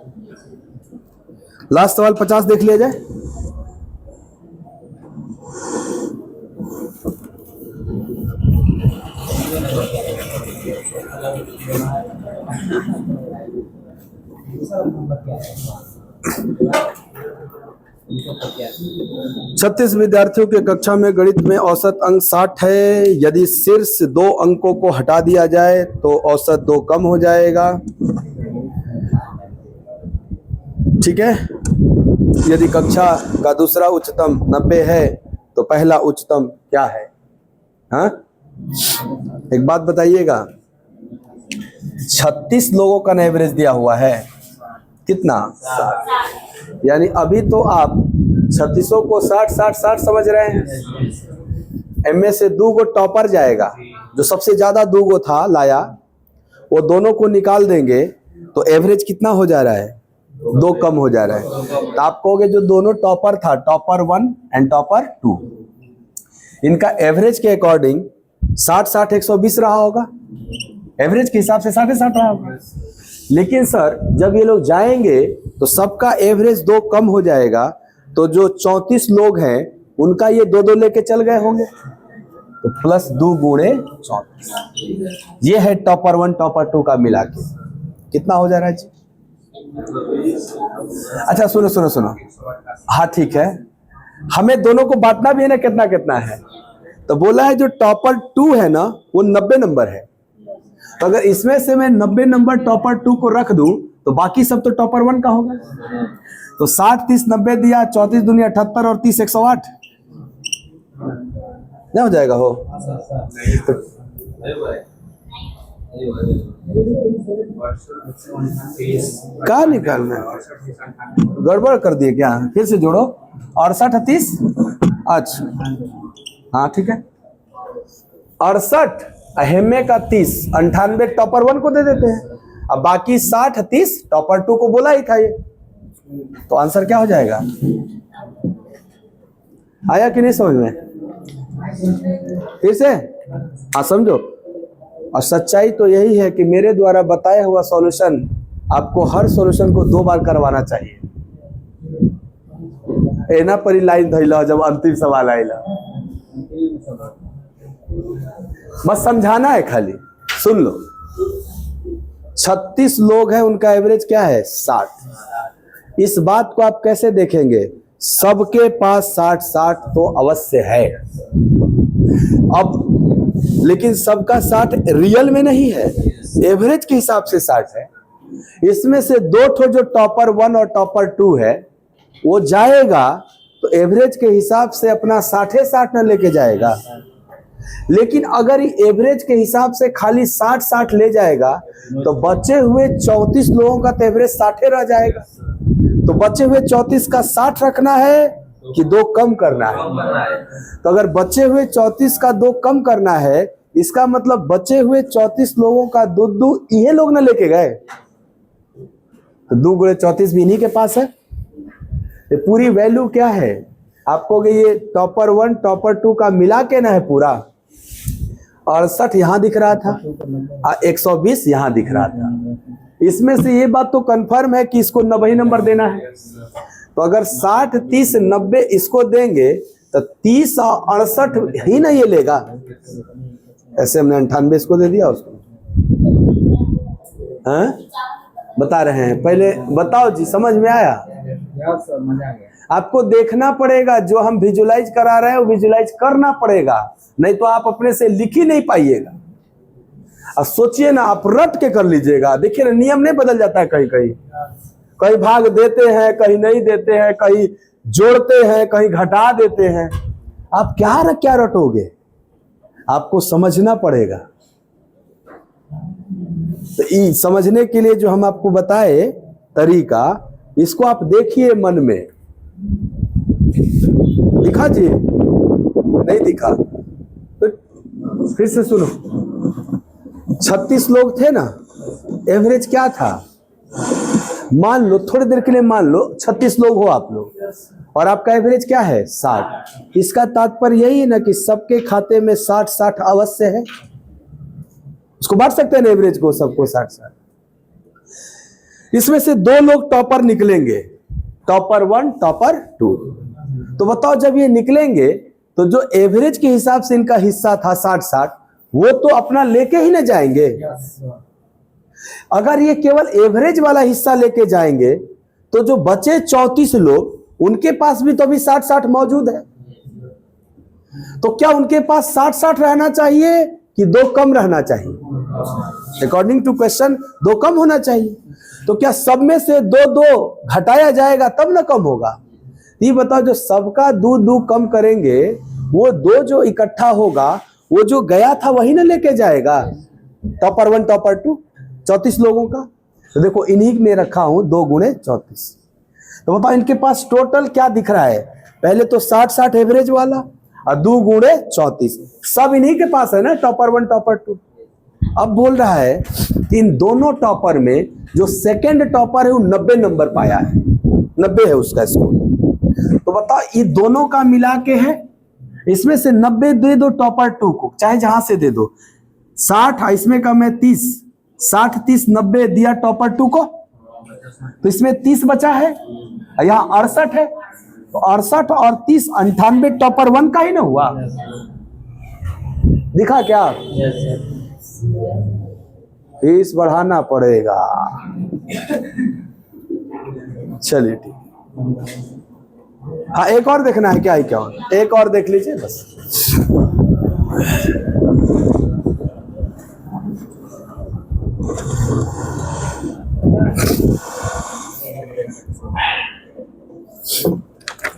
लास्ट सवाल 50 देख लिया जाए छत्तीस विद्यार्थियों के कक्षा में गणित में औसत अंक 60 है यदि शीर्ष 2 अंकों को हटा दिया जाए तो औसत 2 कम हो जाएगा ठीक है यदि कक्षा का दूसरा उच्चतम 90 है तो पहला उच्चतम क्या है हाँ एक बात बताइएगा 36 लोगों का एवरेज दिया हुआ है कितना 60 यानी अभी तो आप 36 को 60 समझ रहे हैं एमए से 2 गो टॉपर जाएगा जो सबसे ज्यादा 2 गो था लाया वो दोनों को निकाल देंगे तो एवरेज कितना हो जा रहा है 2 कम हो जा रहा है तो आप कहोगे जो दोनों टॉपर था टॉपर 1 एंड टॉपर 2 इनका एवरेज के अकॉर्डिंग 60 120 रहा होगा एवरेज के हिसाब से 60 रहा होगा लेकिन सर जब ये लोग जाएंगे तो सबका एवरेज 2 कम हो जाएगा तो जो 34 लोग हैं उनका ये 2 लेके चल गए होंगे तो प्लस 2 गुणे 34 ये है टॉपर 1 टॉपर 2 का मिला के कितना हो जा रहा है जी अच्छा सुनो हाँ ठीक है हमें दोनों को बांटना भी है ना कितना कितना है तो बोला है जो टॉपर 2 है ना वो 90 नंबर है तो अगर इसमें से मैं 90 नंबर टॉपर 2 को रख दूं तो बाकी सब तो टॉपर 1 का होगा तो 60 30 90 दिया 34 दूनी 78 और 30 108 क्या हो जाएगा हो क्या निकालना है गड़बड़ कर दिए क्या फिर से जोड़ो 68 30 अच्छा हाँ ठीक है 68 अहमे का 30 98 टॉपर 1 को दे देते हैं अब बाकी 60 30 टॉपर 2 को बोला ही था ये तो आंसर क्या हो जाएगा आया कि नहीं समझ में फिर से हाँ समझो और सच्चाई तो यही है कि मेरे द्वारा बताया हुआ सॉल्यूशन आपको हर सॉल्यूशन को 2 बार करवाना चाहिए एना परी लाइन धैला जब अंतिम सवाल आएगा बस समझाना है खाली सुन लो 36 लोग हैं उनका एवरेज क्या है 60 इस बात को आप कैसे देखेंगे सबके पास 60 तो अवश्य है अब लेकिन सबका 60 रियल में नहीं है एवरेज के हिसाब से 60 है इसमें से 2 ठो जो टॉपर 1 और टॉपर 2 है वो जाएगा तो एवरेज के हिसाब से अपना 60 न लेके जाएगा लेकिन अगर एवरेज के हिसाब से खाली 60 ले जाएगा तो बचे हुए 34 लोगों का तो एवरेज 60 रह जाएगा तो बचे हुए 34 का 60 रखना है कि 2 कम करना है तो अगर बचे हुए 34 का 2 कम करना है इसका मतलब बचे हुए 34 लोगों का 2 ये लोग ना लेके गए तो 2 गुणे 34 भी इन्हीं के पास है ये पूरी वैल्यू क्या है आपको ये टॉपर 1 टॉपर 2 का मिला के ना है पूरा 68 यहाँ दिख रहा था 120 यहाँ दिख रहा था इसमें से ये बात तो कंफर्म है कि इसको 90 नंबर देना है तो अगर 60 30 90 इसको देंगे तो 30 और 68 ही ना ये लेगा ऐसे हमने 98 इसको दे दिया उसको हाँ बता रहे हैं पहले बताओ जी समझ में आया आपको देखना पड़ेगा जो हम विजुलाइज करा रहे हैं वो विजुलाइज करना पड़ेगा नहीं तो आप अपने से लिख ही नहीं पाइएगा अब सोचिए ना आप रट के कर लीजिएगा देखिए ना नियम नहीं बदल जाता है कहीं कहीं भाग देते हैं कहीं नहीं देते हैं कहीं जोड़ते हैं, कहीं घटा देते हैं। आप क्या रटोगे, आपको समझना पड़ेगा। तो समझने के लिए जो हम आपको बताए तरीका, इसको आप देखिए मन में। दिखा जी? नहीं दिखा? तो फिर से सुनो। 36 लोग थे ना, एवरेज क्या था? मान लो, थोड़ी देर के लिए मान लो 36 लोग हो आप लोग, और आपका एवरेज क्या है? 60। इसका तात्पर्य यही है ना कि सबके खाते में 60-60 अवश्य है। उसको बांट सकते हैं ना एवरेज को, सबको 60-60। इसमें से 2 लोग टॉपर निकलेंगे, टॉपर 1, टॉपर 2। तो बताओ, जब ये निकलेंगे तो जो एवरेज के हिसाब से इनका हिस्सा था 60-60, वो तो अपना लेके ही ना जाएंगे। अगर ये केवल एवरेज वाला हिस्सा लेके जाएंगे तो जो बचे 34 लोग, उनके पास भी तो अभी 60-60 मौजूद है। तो क्या उनके पास 60-60 रहना चाहिए कि 2 कम रहना चाहिए? अकॉर्डिंग टू क्वेश्चन 2 कम होना चाहिए। तो क्या सब में से 2-2 घटाया जाएगा तब ना कम होगा? ये बताओ, जो सबका 2-2 कम करेंगे, वो 2 जो इकट्ठा होगा, वो जो गया था वही ना लेके जाएगा। टॉपर 1, टॉपर 2, 34 लोगों का। तो देखो, इन्हीं में रखा हूं 2 गुणे 34। तो बताओ, इनके पास टोटल क्या दिख रहा है? पहले तो 60-60 एवरेज वाला, और 2 गुणे 34 सब इन्हीं के पास है ना, टॉपर 1, टॉपर 2। अब बोल रहा है कि इन दोनों टॉपर में जो सेकंड टॉपर है वो 90 नंबर पाया है, 90 है उसका स्कोर। तो बताओ, ये दोनों का मिला के है, इसमें से 90 दे दो टॉपर 2 को, चाहे जहां से दे दो। 60, इसमें कम है 30, 60, 30, 90 दिया टॉपर 2 को, तो इसमें 30 बचा है, यहाँ 68 है। तो 68 और 30, 98 टॉपर 1 का ही ना हुआ। दिखा क्या? फीस बढ़ाना पड़ेगा। चलिए ठीक। हाँ, एक और देखना है क्या है? क्या एक और देख लीजिए बस।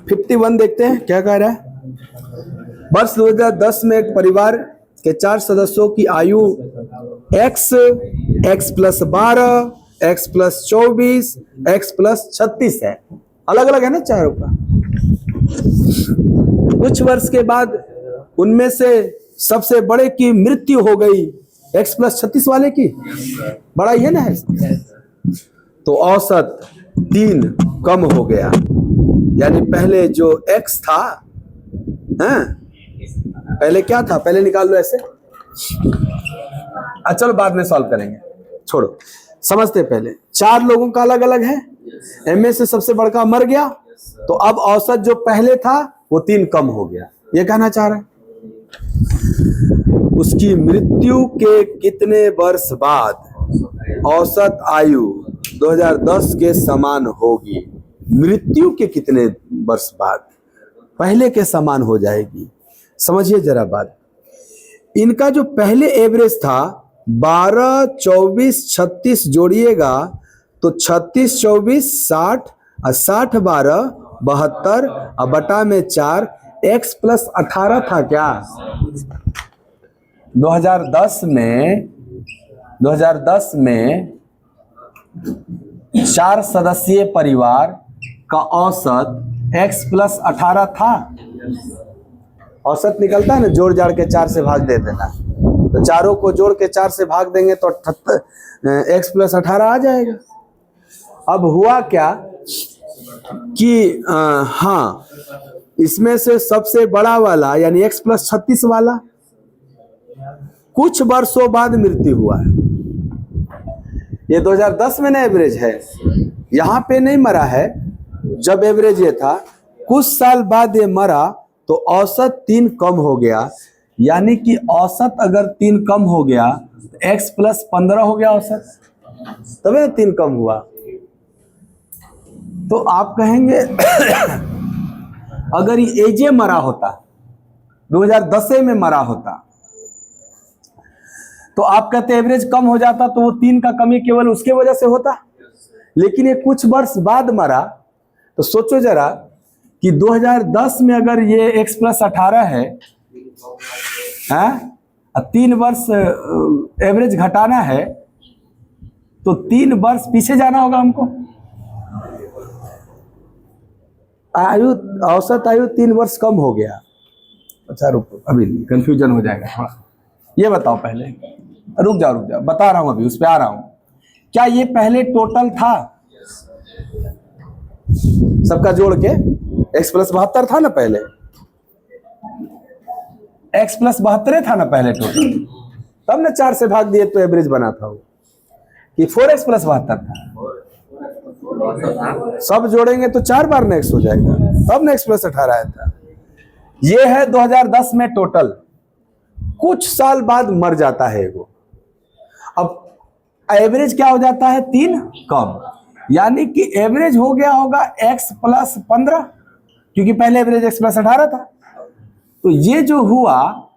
(51) देखते हैं क्या कह रहा है। वर्ष 2010 में एक परिवार के 4 सदस्यों की आयु x, x+12, x+24, x+36 है। अलग अलग है ना चारों का। कुछ वर्ष के बाद उनमें से सबसे बड़े की मृत्यु हो गई। x+36 वाले की बड़ा ही है ना, तो औसत 3 कम हो गया। यानी पहले जो x था, पहले क्या था? पहले निकाल लो ऐसे। चलो बाद में सॉल्व करेंगे, छोड़ो, समझते पहले। 4 लोगों का अलग अलग है। एमए से सबसे बड़का मर गया, तो अब औसत जो पहले था वो 3 कम हो गया। ये कहना चाह रहा है। उसकी मृत्यु के कितने वर्ष बाद औसत आयु 2010 के समान होगी? मृत्यु के कितने वर्ष बाद पहले के समान हो जाएगी? समझिए जरा बात। इनका जो पहले एवरेज था 12, 24, 36 जोड़िएगा तो 36, 24, 60, और 60, 12, 72, और बटा में 4, x+18 था क्या? 2010 में 4 सदस्यीय परिवार का औसत x+18 था। औसत निकलता है ना, जोड़ जाड़ के 4 से भाग दे देना। तो चारों को जोड़ के 4 से भाग देंगे तो x+18 आ जाएगा। अब हुआ क्या कि हाँ, इसमें से सबसे बड़ा वाला यानी x+36 वाला कुछ वर्षों बाद मृत्यु हुआ है। ये 2010 में ना एवरेज है, यहाँ पे नहीं मरा है। जब एवरेज ये था, कुछ साल बाद ये मरा तो औसत 3 कम हो गया। यानी कि औसत अगर 3 कम हो गया तो x+15 हो गया औसत, तभी 3 कम हुआ। तो आप कहेंगे अगर ये एजे मरा होता, 2010 में मरा होता, तो आप कहते एवरेज कम हो जाता, तो वो 3 का कमी केवल उसके वजह से होता। लेकिन ये कुछ वर्ष बाद मरा, तो सोचो जरा कि 2010 में अगर ये x प्लस 18 है, 3 वर्ष एवरेज घटाना है तो 3 वर्ष पीछे जाना होगा हमको। औसत आयु 3 वर्ष कम हो गया। अच्छा रुको, अभी कंफ्यूजन हो जाएगा थोड़ा। ये बताओ पहले, रुक जाओ बता रहा हूं, अभी उस पर आ रहा हूं। क्या ये पहले टोटल था सबका जोड़ के? x प्लस 72 था ना पहले, x प्लस 72 था ना पहले टोटल, तब ना 4 से भाग दिए तो एवरेज बना था वो, कि 4x प्लस 72 था। सब जोड़ेंगे तो 4 बार ना x हो जाएगा, तब ना x प्लस 18 आया था। ये है 2010 में टोटल, कुछ साल बाद मर जाता है वो। अब एवरेज क्या हो जाता है? 3 कम, यानी कि एवरेज हो गया होगा x प्लस 15, क्योंकि पहले एवरेज x प्लस 18 था। तो ये जो हुआ,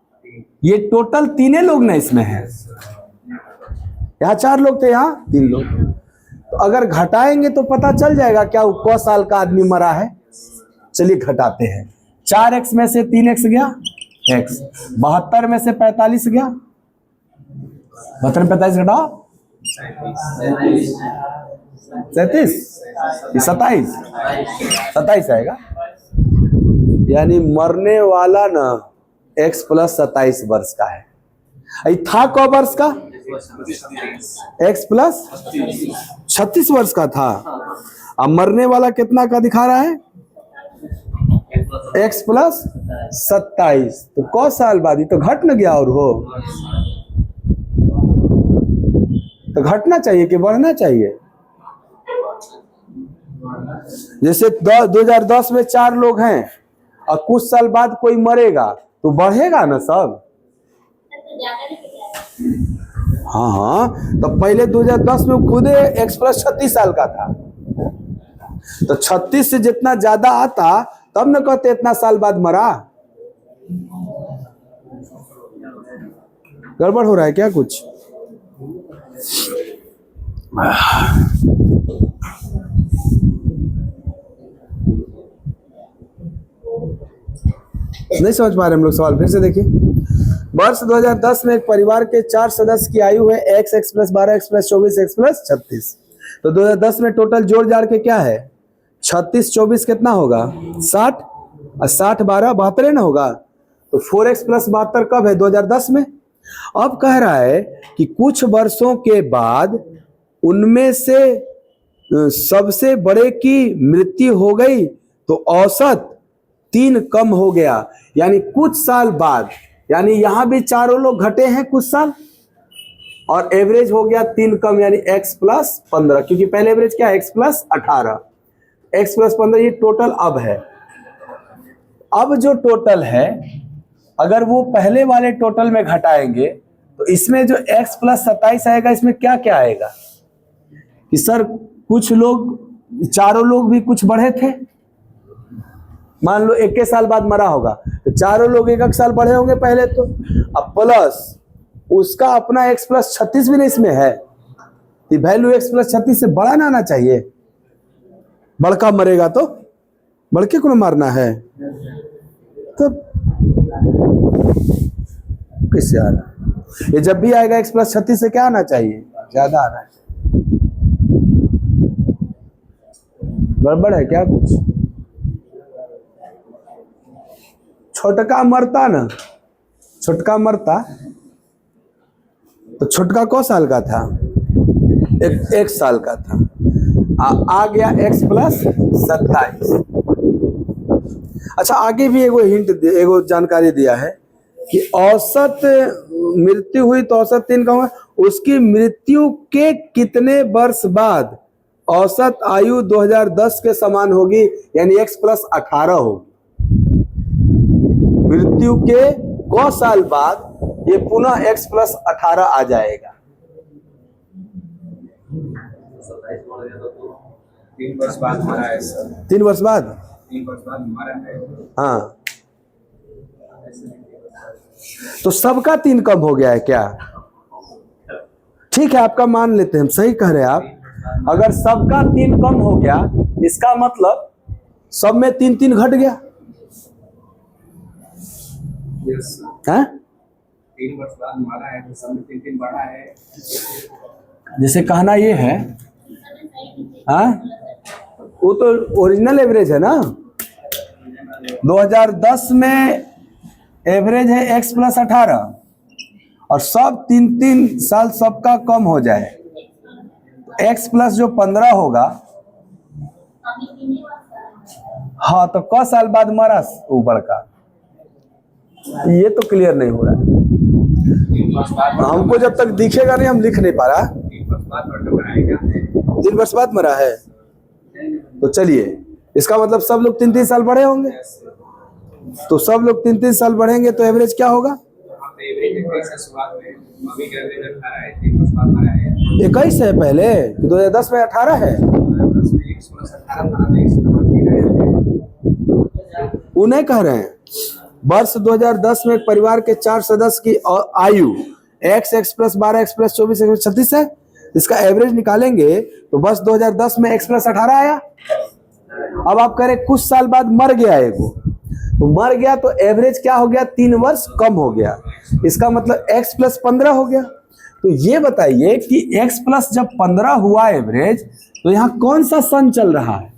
ये टोटल 3 लोग ना इसमें है, यहाँ 4 लोग थे, यहाँ 3 लोग। तो अगर घटाएंगे तो पता चल जाएगा क्या कौ साल का आदमी मरा है। चलिए घटाते हैं। 4x में से 3x गया x, 72 में से 45 गया, 72 में 45 घटाओ 27 आएगा। यानी मरने वाला ना x प्लस 27 वर्ष का है। अभी था कौ वर्ष का? x प्लस 36 वर्ष का था। अब मरने वाला कितना का दिखा रहा है? x plus 27। तो कौ साल बाद? ये तो घट न गया और हो, तो घटना चाहिए कि बढ़ना चाहिए? जैसे 2010 में 4 लोग हैं और कुछ साल बाद कोई मरेगा तो बढ़ेगा ना सब। हाँ, तो पहले 2010 में खुद x प्लस 36 साल का था, तो 36 से जितना ज्यादा आता तब न कहते इतना साल बाद मरा। गड़बड़ हो रहा है क्या कुछ? नहीं समझ पा रहे हम लोग सवाल? फिर से देखिए। वर्ष 2010 में एक परिवार के 4 सदस्य की आयु है x plus 12, x plus 24, x plus 36। तो 2010 में टोटल जोड़ जाड़ के क्या है? 36 24 कितना होगा? 60, और 60 12 72 ना होगा। तो 4x प्लस 72 कब है? 2010 में। अब कह रहा है कि कुछ वर्षों के बाद उनमें से सबसे बड़े की मृत्यु हो गई तो औसत 3 कम हो गया। यानी कुछ साल बाद, यानी यहां भी चारों लोग घटे हैं कुछ साल, और एवरेज हो गया 3 कम, यानी x प्लस 15, क्योंकि पहले एवरेज क्या है? x प्लस 18, x प्लस 15 ये टोटल अब है। अब जो टोटल है, अगर वो पहले वाले टोटल में घटाएंगे तो इसमें जो x प्लस 27 आएगा, इसमें क्या क्या आएगा? कि सर कुछ लोग, चारों लोग भी कुछ बढ़े थे, मान लो 21 साल बाद मरा होगा, तो चारों लोग 1 साल बढ़े होंगे पहले तो। अब प्लस उसका अपना x प्लस 36 भी नहीं इसमें है, तो वैल्यू x प्लस 36 से बड़ा ना आना चाहिए। बड़का मरेगा तो बड़के को मारना है, तो किससे आ रहा? ये जब भी आएगा x प्लस 36 से क्या आना चाहिए? ज्यादा आना चाहिए। गड़बड़ है क्या कुछ? छोटका मरता ना, छोटका मरता तो छोटका कौ साल का था? 1 साल का था। आ गया x प्लस 27। अच्छा, आगे भी एगो हिंट, एगो जानकारी दिया है कि औसत मृत्यु हुई तो औसत 3 कम है। उसकी मृत्यु के कितने वर्ष बाद औसत आयु 2010 के समान होगी, यानी x प्लस 18 होगी। मृत्यु के कौ साल बाद ये पुनः x प्लस 18 आ जाएगा? 3 वर्ष बाद मरा है सर। 3 वर्ष बाद? 3 वर्ष बाद मरा है। हाँ, तो सबका 3 कम हो गया है क्या? ठीक है, आपका मान लेते हैं, हम सही कह रहे हैं आप। अगर सबका 3 कम हो गया, इसका मतलब सब में 3-3 घट गया यस सर। है। 3 वर्ष बाद हमारा है तो सब में 3-3 बढ़ा है। जैसे कहना ये है, हाँ, वो तो ओरिजिनल एवरेज है ना। 2010 में एवरेज है x + 18 और सब 3-3 साल सबका कम हो जाए, x प्लस जो 15 होगा, हाँ, तो क साल बाद मरा ऊपर का, ये तो क्लियर नहीं हो रहा है। 3 वर्ष बाद हमको जब तक दिखेगा नहीं हम लिख नहीं पा रहा। 3 वर्ष बाद बढ़ाएगा। 3 वर्ष बाद मरा है, तो चलिए इसका मतलब सब लोग 3-3 साल बढ़े होंगे। तो सब लोग 3-3 साल बढ़ेंगे तो एवरेज क्या होगा? एवरेज 21 है शुरुआत में, अभी का एवरेज 18 है। 3 वर्ष बाद हमारा है 21 है पहले कि 2010 में 18 है? 2010 में 1 + 18 था, 23 का बात नहीं रहे। वो नहीं कह रहे हैं। वर्ष 2010 में एक परिवार के 4 सदस्य की आयु x + 12 x + 24 x + 36 है। इसका एवरेज निकालेंगे तो वर्ष 2010 में x + 18 आया। अब आप कह रहे कुछ साल बाद मर गया एगो, तो मर गया तो एवरेज क्या हो गया? 3 वर्ष कम हो गया। इसका मतलब x + 15 हो गया। तो ये बताइए कि x + जब 15 हुआ एवरेज, तो यहाँ कौन सा सन चल रहा है?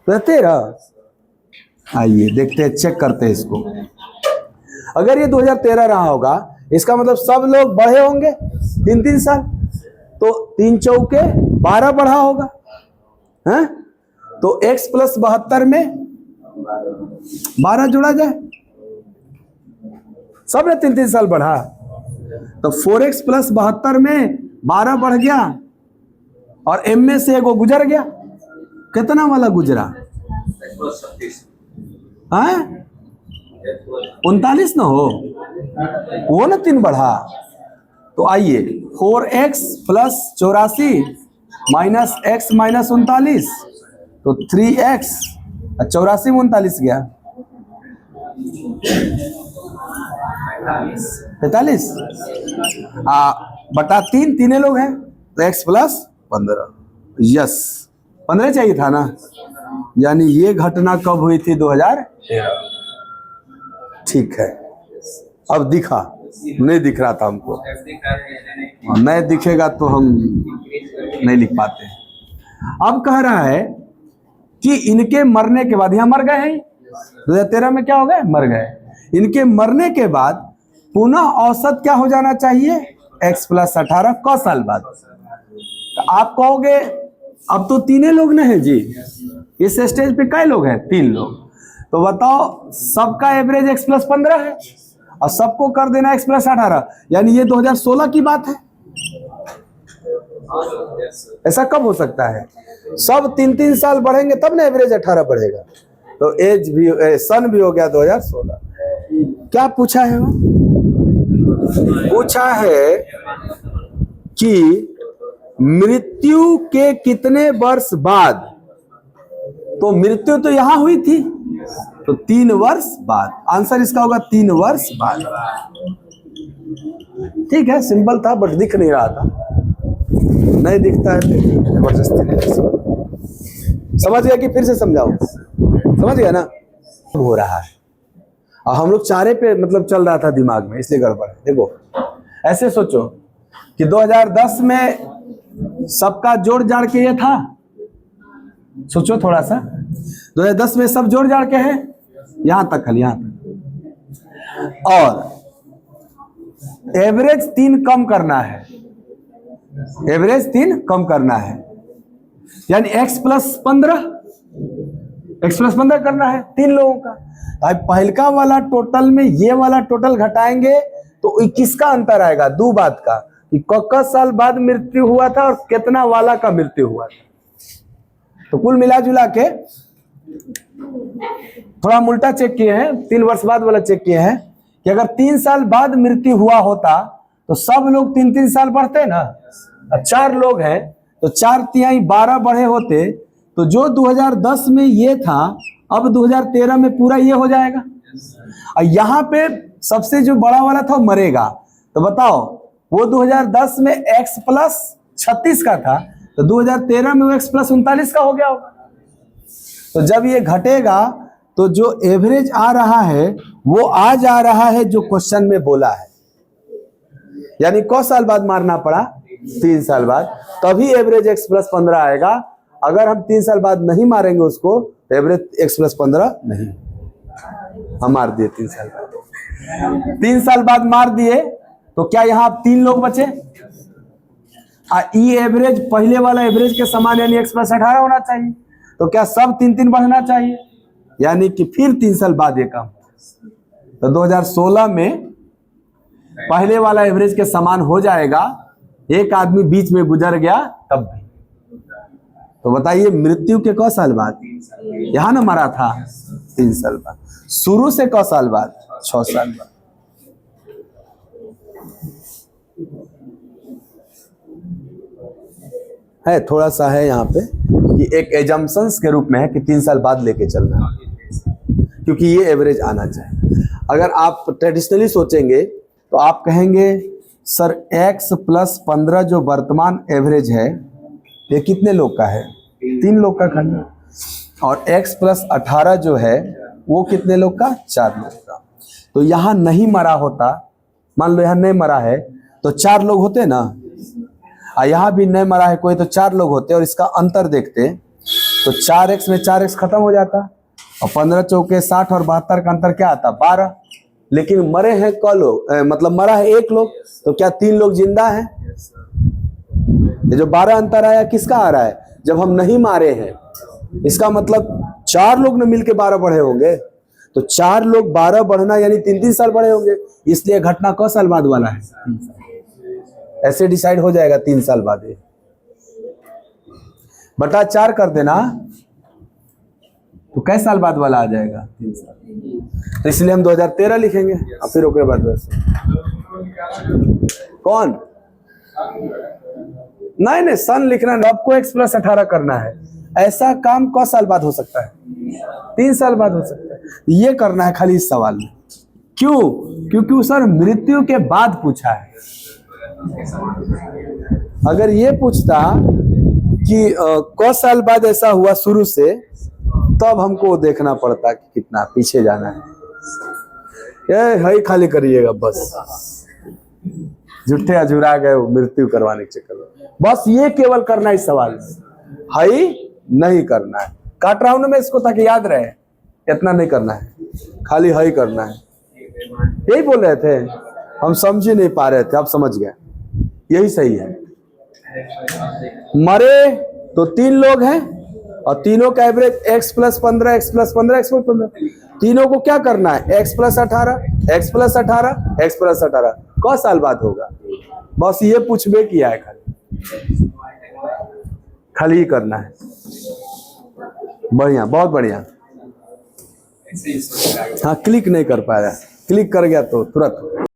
2013। आइए देखते हैं, चेक करते हैं इसको। अगर ये 2013 रहा होगा, इसका मतलब सब लोग बढ़े होंगे 3-3 साल, तो 3 चौके 12 बढ़ा होगा, हैं? तो x + 72 में 12 जोड़ा जाए, सब ने 3-3 साल बढ़ा, तो 4x + 72 में 12 बढ़ गया और m में से एगो गुजर गया। कितना वाला गुजरा? 39 ना हो, वो ना 3 बढ़ा। तो आइए 4x + 84 माइनस x माइनस 39, तो 3x, 84 में 39 गया 45 बटा 3, तीनों लोग हैं तो x + 15। यस, 15 चाहिए था ना। यानी ये घटना कब हुई थी? 2013। ठीक है, अब दिखा, नहीं दिख रहा था हमको। नहीं दिखेगा तो हम नहीं लिख पाते। अब कह रहा है कि इनके मरने के बाद, यहाँ मर गए हैं 2013 में, क्या हो गए? मर गए। इनके मरने के बाद पुनः औसत क्या हो जाना चाहिए? x + 18 क साल बाद। तो आप कहोगे अब तो 3 लोग न है जी, इस स्टेज पे कई लोग हैं? 3 लोग। तो बताओ, सबका एवरेज x + 15 है और सबको कर देना x + 18, यानी ये 2016 की बात है। ऐसा कब हो सकता है? सब 3-3 साल बढ़ेंगे तब ना एवरेज 18 बढ़ेगा। तो एज भी, सन भी हो गया 2016। क्या पूछा है? पूछा है कि मृत्यु के कितने वर्ष बाद, तो मृत्यु तो यहां हुई थी, तो 3 वर्ष बाद। आंसर इसका होगा 3 वर्ष बाद। ठीक है, सिंपल था, बट दिख नहीं रहा था। नहीं दिखता है तो जबरदस्ती नहीं। समझ गया कि फिर से समझाओ? समझ गया ना? हो रहा है और हम लोग चारे पे मतलब चल रहा था दिमाग में, इसलिए गड़बड़ है। देखो, ऐसे सोचो कि 2010 में सबका जोड़ जाड़ के ये था। सोचो थोड़ा सा, 2010 में सब जोड़ जाड़ के है, यहां तक, खाली यहां तक, और एवरेज 3 कम करना है। एवरेज 3 कम करना है, यानी x + 15 करना है 3 लोगों का। अब पहलका वाला टोटल में ये वाला टोटल घटाएंगे तो 21 का अंतर आएगा। 2 बात का कि क साल बाद मृत्यु हुआ था और कितना वाला का मृत्यु हुआ था। तो कुल मिला जुला के थोड़ा उल्टा चेक किए हैं, 3 वर्ष बाद वाला चेक किए हैं कि अगर 3 साल बाद मृत्यु हुआ होता तो सब लोग 3-3 साल बढ़ते ना। 4 लोग हैं तो 4 तिहाई 12 बढ़े होते, तो जो 2010 में ये था अब 2013 में पूरा ये हो जाएगा। और यहाँ पे सबसे जो बड़ा वाला था वो मरेगा। तो बताओ, वो 2010 में x + 36 का था, तो 2013 में वो x + 39 का हो गया होगा। तो जब ये घटेगा तो जो एवरेज आ रहा है वो आ जा रहा है जो क्वेश्चन में बोला है। यानी कौ साल बाद मारना पड़ा? 3 साल बाद, तभी एवरेज x प्लस 15 आएगा। अगर हम 3 साल बाद नहीं मारेंगे उसको तो एवरेज x प्लस 15 नहीं। हम मार दिए 3 साल बाद। 3 साल बाद मार दिए तो क्या यहाँ 3 लोग बचे? ई एवरेज पहले वाला एवरेज के समान यानी x प्लस 18 होना चाहिए। तो क्या सब 3-3 बढ़ना चाहिए? यानी कि फिर 3 साल बाद ये काम। तो 2016 में पहले वाला एवरेज के समान हो जाएगा। एक आदमी बीच में गुजर गया तब भी। तो बताइए मृत्यु के कौ साल बाद? यहां ना मरा था 3 साल बाद। शुरू से कौ साल बाद? 6 साल बाद। है थोड़ा सा है यहाँ पे कि एक एजम्पशंस के रूप में है कि 3 साल बाद लेके चलना है, क्योंकि ये एवरेज आना चाहिए। अगर आप ट्रेडिशनली सोचेंगे तो आप कहेंगे सर x प्लस 15 जो वर्तमान एवरेज है ये कितने लोग का है? 3 लोग का खाली। और x प्लस 18 जो है वो कितने लोग का? 4 लोग का। तो यहाँ नहीं मरा होता, मान लो यहाँ नहीं मरा है तो 4 लोग होते ना, और यहाँ भी नहीं मरा है कोई तो 4 लोग होते। और इसका अंतर देखते तो 4x में 4x खत्म हो जाता और 15 चौके 60 और 72 का अंतर क्या आता? 12। लेकिन मरे हैं क लोग, मतलब मरा है 1 लोग, तो क्या 3 लोग जिंदा हैं? ये जो 12 अंतर आया किसका आ रहा है? जब हम नहीं मारे हैं, इसका मतलब 4 लोग ने मिलके 12 बढ़े होंगे। तो 4 लोग 12 बढ़ना यानी 3-3 साल बढ़े होंगे। इसलिए घटना कौ साल बाद वाला है? ऐसे डिसाइड हो जाएगा 3 साल बाद। बटा 4 कर देना तो कै साल बाद वाला आ जाएगा? 3 साल। तो इसलिए हम 2013 लिखेंगे और फिर ओके बाद वैसे कौन? नहीं सन लिखना है, आपको x प्लस 18 करना है। ऐसा काम कौ साल बाद हो सकता है? 3 साल बाद हो सकता है। ये करना है खाली इस सवाल में। क्यों? क्योंकि सर मृत्यु के बाद पूछा है। अगर ये पूछता कि कौ साल बाद ऐसा हुआ शुरू से, तब हमको देखना पड़ता कि कितना पीछे जाना है। ये खाली करिएगा बस, झूठे अझुरा गए मृत्यु करवाने के चक्कर में। बस ये केवल करना है इस सवाल में, हाई नहीं करना है। काट रहा हूं ना मैं इसको ताकि याद रहे, इतना नहीं करना है, खाली हाई करना है। यही बोल रहे थे, हम समझ ही नहीं पा रहे थे, आप समझ गए। यही सही है। मरे तो 3 लोग हैं और तीनों का average x plus 15 x plus 15 x plus 15। तीनों को क्या करना है? x plus 18 x plus 18 x plus 18 कौ साल बाद होगा? बस ये पूछबे किया है, खाली ही करना है। बढ़िया, बहुत बढ़िया। हाँ क्लिक नहीं कर पाया, क्लिक कर गया तो तुरंत